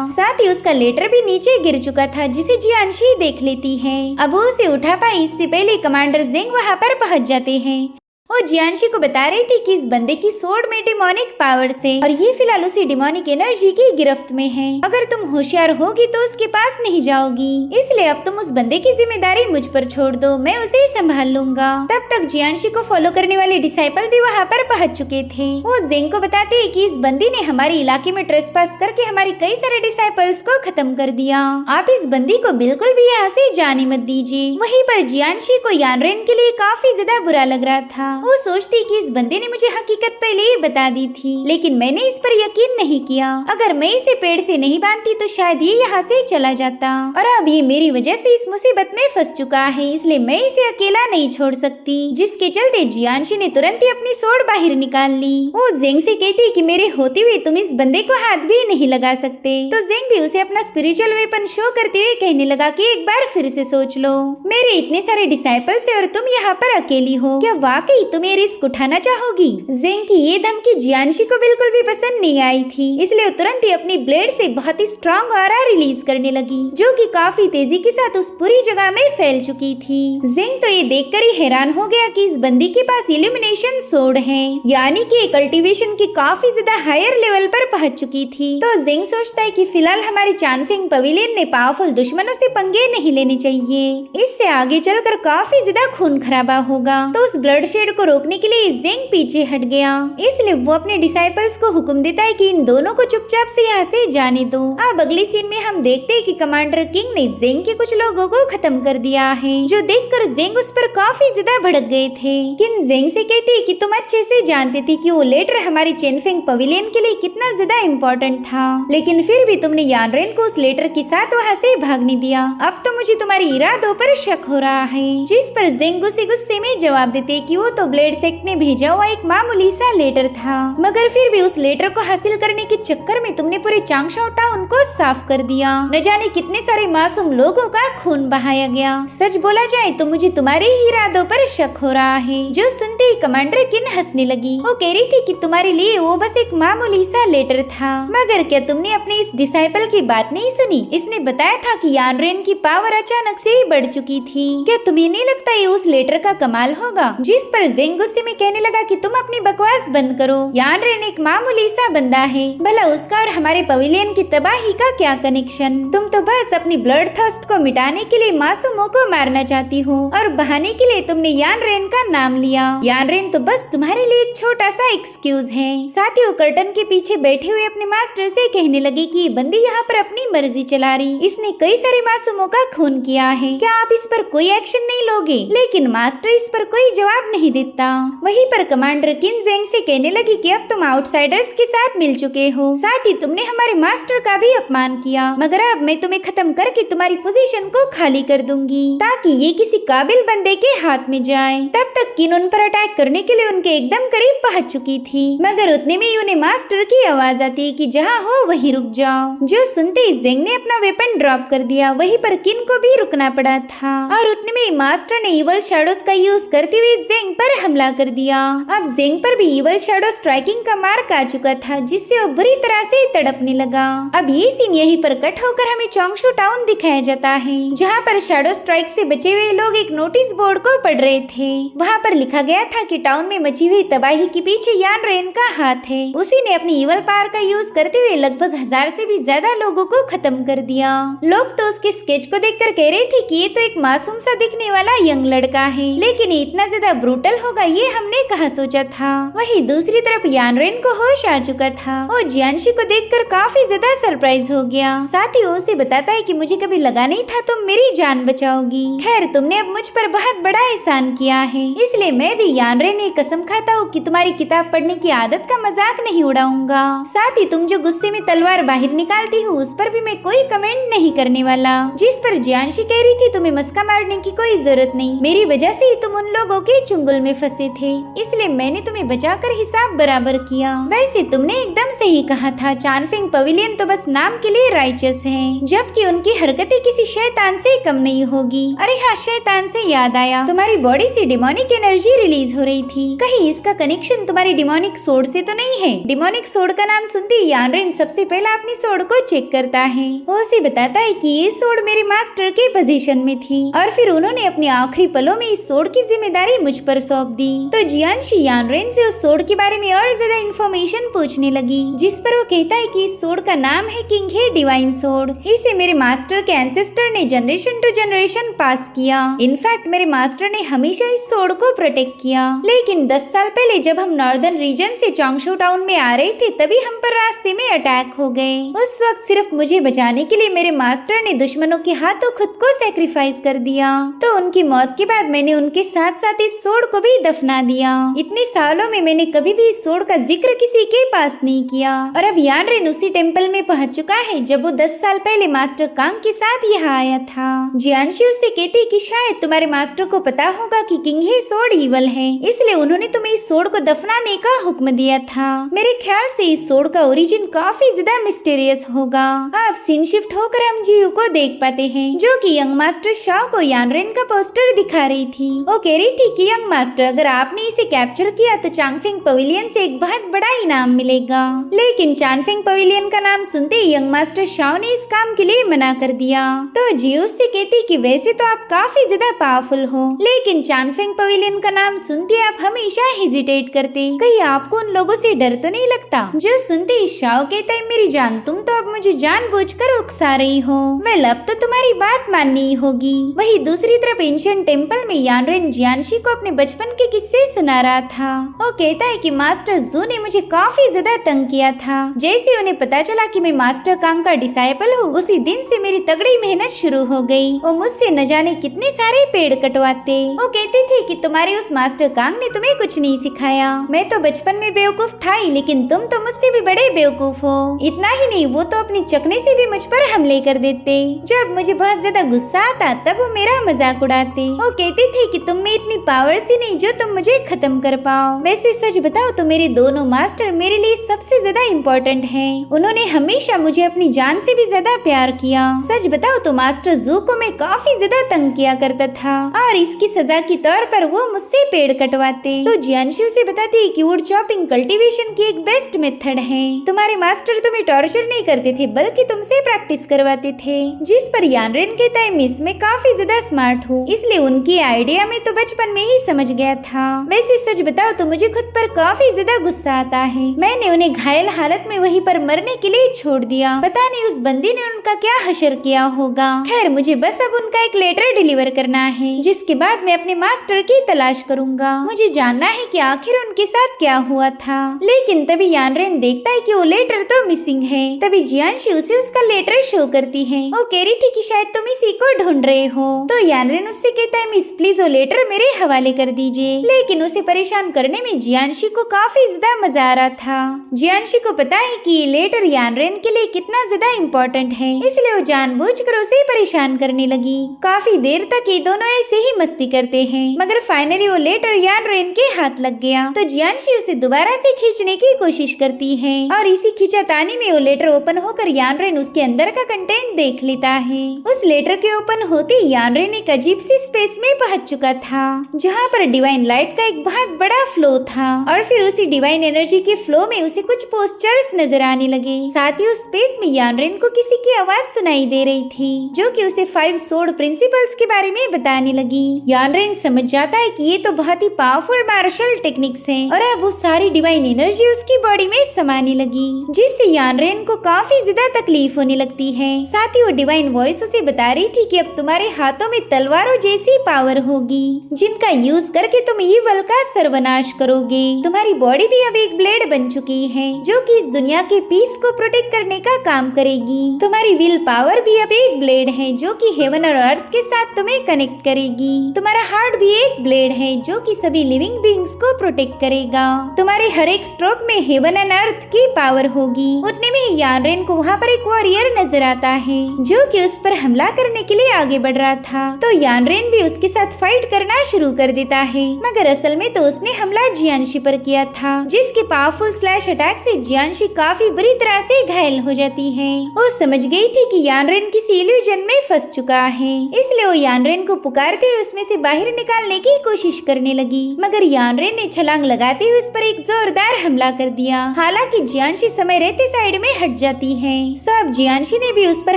Speaker 1: साथ ही उसका लेटर भी नीचे गिर चुका था, जिसे जियांशी देख लेती है। अब वो उसे उठा पाई इससे पहले कमांडर जिंग वहाँ पर पहुँच जाते हैं। वो जियांशी को बता रही थी कि इस बंदे की सोड में डिमोनिक पावर्स है और ये फिलहाल उसी डिमोनिक एनर्जी की गिरफ्त में है। अगर तुम होशियार होगी तो उसके पास नहीं जाओगी, इसलिए अब तुम उस बंदे की जिम्मेदारी मुझ पर छोड़ दो, मैं उसे संभाल लूंगा। तब तक जियांशी को फॉलो करने वाले डिसाइपल भी वहाँ पर पहुँच चुके थे। वो जिंग को बताते हैं कि इस बंदी ने हमारे इलाके में ट्रेसपास करके हमारे कई सारे डिसाइपल्स को खत्म कर दिया। आप इस बंदी को बिल्कुल भी यहाँ से जाने मत दीजिए। वहीं पर जियांशी को यानरेन के लिए काफी ज्यादा बुरा लग रहा था। वो सोचती कि इस बंदे ने मुझे हकीकत पहले ही बता दी थी, लेकिन मैंने इस पर यकीन नहीं किया। अगर मैं इसे पेड़ से नहीं बांधती तो शायद ये यहाँ से चला जाता, और अब ये मेरी वजह से इस मुसीबत में फंस चुका है, इसलिए मैं इसे अकेला नहीं छोड़ सकती। जिसके चलते जियांशी ने तुरंत ही अपनी सोड बाहर निकाल ली। वो जिंग से कहती कि मेरे होते हुए तुम इस बंदे को हाथ भी नहीं लगा सकते। तो जिंग भी उसे अपना स्पिरिचुअल वेपन शो करते हुए कहने लगा कि एक बार फिर से सोच लो, मेरे इतने सारे डिसाइपल्स है और तुम यहाँ पर अकेली हो, क्या वाकई तुम ये रिस्क उठाना चाहोगी? जेंग की ये धमकी जियांशी को बिल्कुल भी पसंद नहीं आई थी, इसलिए वो तुरंत ही अपनी ब्लेड से बहुत ही स्ट्रॉन्ग ऑरा रिलीज करने लगी, जो कि काफी तेजी के साथ उस पूरी जगह में फैल चुकी थी। जेंग तो ये देखकर ही हैरान हो गया कि इस बंदी के पास इल्यूमिनेशन सोर्ड है, यानी कि कल्टीवेशन की काफी ज्यादा हायर लेवल पर पहुंच चुकी थी। तो जेंग सोचता है कि फिलहाल हमारे चानफिंग पवेलियन ने पावरफुल दुश्मनों से पंगे नहीं लेने चाहिए, इससे आगे चलकर काफी ज्यादा खून खराबा होगा। तो उस ब्लड शेड को रोकने के लिए जेंग पीछे हट गया, इसलिए वो अपने डिसाइपल्स को हुक्म देता है कि इन दोनों को चुपचाप से यहाँ से जाने दो। अब अगली सीन में हम देखते हैं कि कमांडर किंग ने जेंग के कुछ लोगों को खत्म कर दिया है, जो देखकर जेंग उस पर काफी ज्यादा भड़क गए थे। किंग जेंग से कहती है कि तुम अच्छे से जानते थे कि वो लेटर हमारे चेनफिंग पवेलियन के लिए कितना ज्यादा इम्पोर्टेंट था, लेकिन फिर भी तुमने यानरेन को उस लेटर के साथ वहाँ से भागने दिया। अब तो मुझे तुम्हारे इरादों पर शक हो रहा है। जिस पर जेंग गुस्से में जवाब देते कि वो तो ब्लेड सेक्ट ने भेजा हुआ एक मामूली सा लेटर था, मगर फिर भी उस लेटर को हासिल करने के चक्कर में तुमने पूरे चांगशो टाउन को साफ कर दिया। न जाने कितने सारे मासूम लोगों का खून बहाया गया। सच बोला जाए तो मुझे तुम्हारे ही इरादों पर शक हो रहा है। जो सुनते ही कमांडर किन हंसने लगी। वो कह रही थी कि तुम्हारे लिए वो बस एक मामूली सा लेटर था, मगर क्या तुमने अपने इस डिसाइपल की बात नहीं सुनी? इसने बताया था कि यानरेन की पावर अचानक से ही बढ़ चुकी थी। क्या तुम्हें नहीं लगता ये उस लेटर का कमाल होगा? जिस पर जेंग गुस्से में कहने लगा कि तुम अपनी बकवास बंद करो, यानरेन एक मामूली सा बंदा है, भला उसका और हमारे पवेलियन की तबाही का क्या कनेक्शन? तुम तो बस अपनी ब्लड थर्स्ट को मिटाने के लिए मासूमों को मारना चाहती हो, और बहाने के लिए तुमने यानरेन का नाम लिया। यानरेन तो बस तुम्हारे लिए एक छोटा सा एक्सक्यूज है। साथ ही वो कर्टन के पीछे बैठे हुए अपने मास्टर से कहने लगे कि ये बंदी यहाँ पर अपनी मर्जी चला रही, इसने कई सारे मासूमों का खून किया है, क्या आप इस पर कोई एक्शन नहीं लोगे? लेकिन मास्टर इस पर कोई जवाब नहीं देता। वहीं पर कमांडर किन जेंग से कहने लगी कि अब तुम आउटसाइडर्स के साथ मिल चुके हो, साथ ही तुमने हमारे मास्टर का भी अपमान किया, मगर अब मैं तुम्हें खत्म करके तुम्हारी पोजीशन को खाली कर दूंगी, ताकि ये किसी काबिल बंदे के हाथ में जाए। तब तक किन उन पर अटैक करने के लिए उनके एकदम करीब पहुंच चुकी थी, मगर उतने में ही उन्हें मास्टर की आवाज आती है कि जहाँ हो वहीं रुक जाओ। जो सुनते ही जेंग ने अपना वेपन ड्रॉप कर दिया। वहीं पर किन को भी रुकना पड़ा था, और उतने में मास्टर ने इवल शैडोज का यूज करते हुए जेंग पर हमला कर दिया। अब जेंग पर भी इवल शैडो स्ट्राइकिंग का मार्क आ चुका था, जिससे वो बुरी तरह से तड़पने लगा। अब ये सीन यहीं पर कट होकर हमें चोंगशू टाउन दिखाया जाता है, जहाँ पर शैडो स्ट्राइक से बचे हुए लोग एक नोटिस बोर्ड को पढ़ रहे थे। वहाँ पर लिखा गया था कि टाउन में मची हुई तबाही के पीछे यानरेन का हाथ है। उसी ने अपनी इवल पावर का यूज करते हुए लगभग 1000 से भी ज्यादा लोगों को खत्म कर दिया। लोग तो उसके स्केच को देखकर कह रहे थे कि ये तो एक मासूम सा दिखने वाला यंग लड़का है, लेकिन ये इतना ज्यादा ब्रूटल होगा ये हमने कहाँ सोचा था। वहीं दूसरी तरफ यानरेन को होश आ चुका था और जियांशी को देखकर काफी ज्यादा सरप्राइज हो गया। साथ ही उसे बताता है कि मुझे कभी लगा नहीं था तुम मेरी जान बचाओगी। खैर तुमने अब मुझ पर बहुत बड़ा एहसान किया है, इसलिए मैं भी यानरेन ने कसम खाता हूँ कि तुम्हारी किताब पढ़ने की आदत का मजाक नहीं उड़ाऊंगा। साथ ही तुम जो गुस्से में तलवार बाहर निकालती हो उस पर भी मैं कोई कमेंट नहीं करने वाला। जिस पर जियांशी कह रही थी तुम्हें मस्का मारने की कोई जरूरत नहीं, मेरी वजह से ही तुम उन लोगों के चुंगल में फंसे थे, इसलिए मैंने तुम्हें बचाकर हिसाब बराबर किया। वैसे तुमने एकदम सही कहा था, चानफिंग पवेलियन तो बस नाम के लिए राइचस है, जबकि उनकी हरकतें किसी शैतान से कम नहीं होगी। अरे हाँ, शैतान से याद आया, तुम्हारी बॉडी से डिमोनिक एनर्जी रिलीज हो रही थी, कहीं इसका कनेक्शन तुम्हारी डिमोनिक सोर्ड से तो नहीं है? डिमोनिक सोर्ड का नाम सुनते ही यानरेन सबसे पहले अपनी सोर्ड को चेक करता है। वो उसे बताता है कि ये सोर्ड मेरे मास्टर के पोजीशन में थी, और फिर उन्होंने अपने आखिरी पलों में इस सोर्ड की जिम्मेदारी मुझ पर सौंप दी। तो जियांशी यानरेन से उस सोर्ड के बारे में और ज्यादा इंफॉर्मेशन पूछने लगी, जिस पर वो कहता है कि इस सोर्ड का नाम है किंग हे डिवाइन सोर्ड। इसे मेरे मास्टर के एंसेस्टर ने जनरेशन टू जनरेशन पास किया। इनफैक्ट मेरे मास्टर ने हमेशा इस सोर्ड को प्रोटेक्ट किया, लेकिन 10 साल पहले जब हम नॉर्दर्न रीजन से चोंगशू टाउन में आ रहे थे तभी हम पर रास्ते में अटैक हो गए। उस वक्त सिर्फ मुझे बचाने के लिए मेरे मास्टर ने दुश्मनों के हाथों खुद को सैक्रिफाइस कर दिया। तो उनकी मौत के बाद मैंने उनके साथ साथ इस सोर्ड को भी दफना दिया। इतने सालों में मैंने कभी भी इस सोर्ड का जिक्र किसी के पास नहीं किया, और अब यानरेन उसी टेम्पल में पहुंच चुका है जब वो 10 साल पहले मास्टर कांग के साथ यहाँ आया था। जियांशी उससे कहती कि शायद तुम्हारे मास्टर को पता होगा कि किंग हे सोर्ड ईवल है, इसलिए उन्होंने तुम्हें इस सोर्ड को दफनाने का हुक्म दिया था। मेरे ख्याल से इस सोर्ड का ओरिजिन काफी ज्यादा मिस्टीरियस होगा। अब सीन शिफ्ट होकर हम जीयू को देख पाते हैं, जो कि यंग मास्टर शाओ को यानरेन का पोस्टर दिखा रही थी। वो कह रही थी कि यंग मास्टर मास्टर, अगर आपने इसे कैप्चर किया तो चांगफेंग पवेलियन से एक बहुत बड़ा इनाम मिलेगा। लेकिन चांगफेंग पवेलियन का नाम सुनते ही यंग मास्टर शाओ ने इस काम के लिए मना कर दिया। तो जियो उससे कहती कि वैसे तो आप काफी ज्यादा पावरफुल हो, लेकिन चांगफेंग पवेलियन का नाम सुनते आप हमेशा हेजिटेट करते। कहीं आपको उन लोगों से डर तो नहीं लगता? जो सुनते ही शाओ कहता है, मेरी जान, तुम तो अब मुझे जानबूझकर उकसा रही हो। वेल, अब तो तुम्हारी बात माननी ही होगी। वही दूसरी तरफ एंशिएंट टेम्पल में यानरेन जियांशी को अपने बचपन के किस्से सुना रहा था। वो कहता है कि मास्टर जू ने मुझे काफी ज्यादा तंग किया था। जैसे उन्हें पता चला कि मैं मास्टर कांग का डिसाइपल हूँ, उसी दिन से मेरी तगड़ी मेहनत शुरू हो गई। वो मुझसे न जाने कितने सारे पेड़ कटवाते। वो कहते थे कि तुम्हारे उस मास्टर कांग ने तुम्हें कुछ नहीं सिखाया। मैं तो बचपन में बेवकूफ था ही, लेकिन तुम तो मुझसे भी बड़े बेवकूफ हो। इतना ही नहीं, वो तो अपने चकने से भी मुझ पर हमले कर देते। जब मुझे बहुत ज्यादा गुस्सा आता तब वो मेरा मजाक उड़ाते। वो कहते थे कि तुम में इतनी पावर सी नहीं जो तुम मुझे खत्म कर पाओ। वैसे सच बताओ तो मेरे दोनों मास्टर मेरे लिए सबसे ज्यादा इम्पोर्टेंट हैं। उन्होंने हमेशा मुझे अपनी जान से भी ज्यादा प्यार किया। सच बताओ तो मास्टर जू को मैं काफी ज्यादा तंग किया करता था और इसकी सजा के तौर पर वो मुझसे पेड़ कटवाते। तो जियांशी से बताती कि वुड चॉपिंग कल्टीवेशन की एक बेस्ट मेथड है। तुम्हारे मास्टर तुम्हें टॉर्चर नहीं करते थे बल्कि तुमसे प्रैक्टिस करवाते थे। जिस पर यानरेन कहता है, मिस मैं काफी ज्यादा स्मार्ट हूँ, इसलिए उनकी आइडिया में तो बचपन में ही समझ गया था। वैसे सच बताओ तो मुझे खुद पर काफी ज्यादा गुस्सा आता है। मैंने उन्हें घायल हालत में वहीं पर मरने के लिए छोड़ दिया। पता नहीं उस बंदी ने उनका क्या हशर किया होगा। खैर, मुझे बस अब उनका एक लेटर डिलीवर करना है, जिसके बाद मैं अपने मास्टर की तलाश करूंगा। मुझे जानना है कि आखिर उनके साथ क्या हुआ था। लेकिन तभी यानरेन देखता है कि वो लेटर तो मिसिंग है। तभी जियांशी उसे उसका लेटर शो करती है। वो कह रही थी कि शायद तुम इसी को ढूंढ रहे हो। तो यानरेन उससे कहता है, मिस प्लीज वो लेटर मेरे हवाले कर दीजिए। लेकिन उसे परेशान करने में जियांशी को काफी ज्यादा मजा आ रहा था। जियांशी को पता है कि ये लेटर यानरेन के लिए कितना ज्यादा इम्पोर्टेंट है, इसलिए वो जानबूझकर उसे परेशान करने लगी। काफी देर तक ये दोनों ऐसे ही मस्ती करते हैं, मगर फाइनली वो लेटर यानरेन के हाथ लग गया। तो जियांशी उसे दोबारा से खींचने की कोशिश करती है और इसी खींचातानी में वो लेटर ओपन होकर यानरेन उसके अंदर का कंटेंट देख लेता है। उस लेटर के ओपन होते ही यानरेन एक अजीब सी स्पेस में पहुंच चुका था, जहाँ पर डिवाइन लाइट का एक बहुत बड़ा फ्लो था और फिर उसी डिवाइन एनर्जी के फ्लो में उसे कुछ पोस्टर्स नजर आने लगे। साथ ही उस स्पेस में यानरेन को किसी की आवाज सुनाई दे रही थी, जो कि उसे 5 सोर्ड प्रिंसिपल्स के बारे में बताने लगी। यानरेन समझ जाता है कि ये तो बहुत ही पावरफुल मार्शल टेक्निक्स हैं और अब वो सारी डिवाइन एनर्जी उसकी बॉडी में समाने लगी, जिससे यानरेन को काफी ज्यादा तकलीफ होने लगती है। साथ ही वो डिवाइन वॉइस उसे बता रही थी कि अब तुम्हारे हाथों में तलवारों जैसी पावर होगी, जिनका यूज करके तुम ईवल का सर्वनाश करोगे। तुम्हारी बॉडी भी अब एक ब्लेड बन चुकी है, जो कि इस दुनिया के पीस को प्रोटेक्ट करने का काम करेगी। तुम्हारी विल पावर भी अब एक ब्लेड है, जो कि हेवन और अर्थ के साथ तुम्हें कनेक्ट करेगी। तुम्हारा हार्ट भी एक ब्लेड है, जो कि सभी लिविंग बीइंग्स को प्रोटेक्ट करेगा। तुम्हारे हर एक स्ट्रोक में हेवन एंड अर्थ की पावर होगी। उतने में यानरेन को वहाँ पर एक वॉरियर नजर आता है, जो कि उस पर हमला करने के लिए आगे बढ़ रहा था। तो यानरेन भी उसके साथ फाइट करना शुरू कर देता है, मगर असल में तो उसने हमला जियांशी पर किया था, जिसके पावरफुल स्लैश अटैक से जियांशी काफी बुरी तरह से घायल हो जाती है। वो समझ गई थी कि यानरेन किसी इल्यूजन में फंस चुका है, इसलिए वो यानरेन को पुकारते हुए उसमें से बाहर निकालने की कोशिश करने लगी, मगर यानरेन ने छलांग लगाते हुए उस पर एक जोरदार हमला कर दिया। हालांकि जियांशी समय रहते साइड में हट जाती है। सब जियांशी ने भी उस पर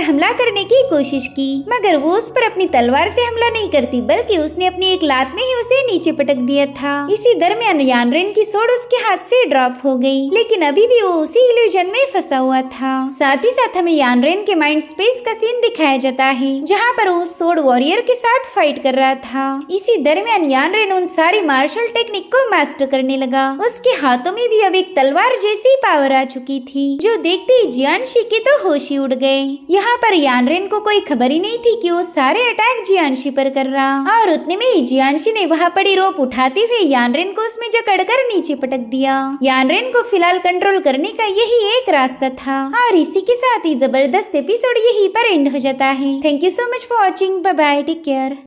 Speaker 1: हमला करने की कोशिश की, मगर वो उस पर अपनी तलवार से हमला नहीं करती, बल्कि उसने अपनी एक लात में ही उसे नीचे पटक दिया था। इसी दरमियान यानरेन की सोड उसके हाथ से ड्रॉप हो गई, लेकिन अभी भी वो उसी इल्यूजन में फंसा हुआ था। साथ ही साथ हमें यानरेन के माइंड स्पेस का सीन दिखाया जाता है, जहाँ पर वो सोड वॉरियर के साथ फाइट कर रहा था। इसी दरमियान यानरेन उन सारी मार्शल टेक्निक को मास्टर करने लगा। उसके हाथों में भी अब एक तलवार जैसी पावर आ चुकी थी, जो देखते ही जियांशी के तो होश ही उड़ गए। यहाँ पर यानरेन को कोई खबर ही नहीं थी कि वो सारे अटैक जियांशी पर कर रहा, और उतने में ही जियांशी ने वहाँ पड़ी रोप उठाते हुए यानरेन को उसमें जकड़कर नीचे पटक दिया। यानरेन को फिलहाल कंट्रोल करने का यही एक रास्ता था, और इसी के साथ ही जबरदस्त एपिसोड यहीं पर एंड हो जाता है। Thank you so much for watching. Bye bye, take care.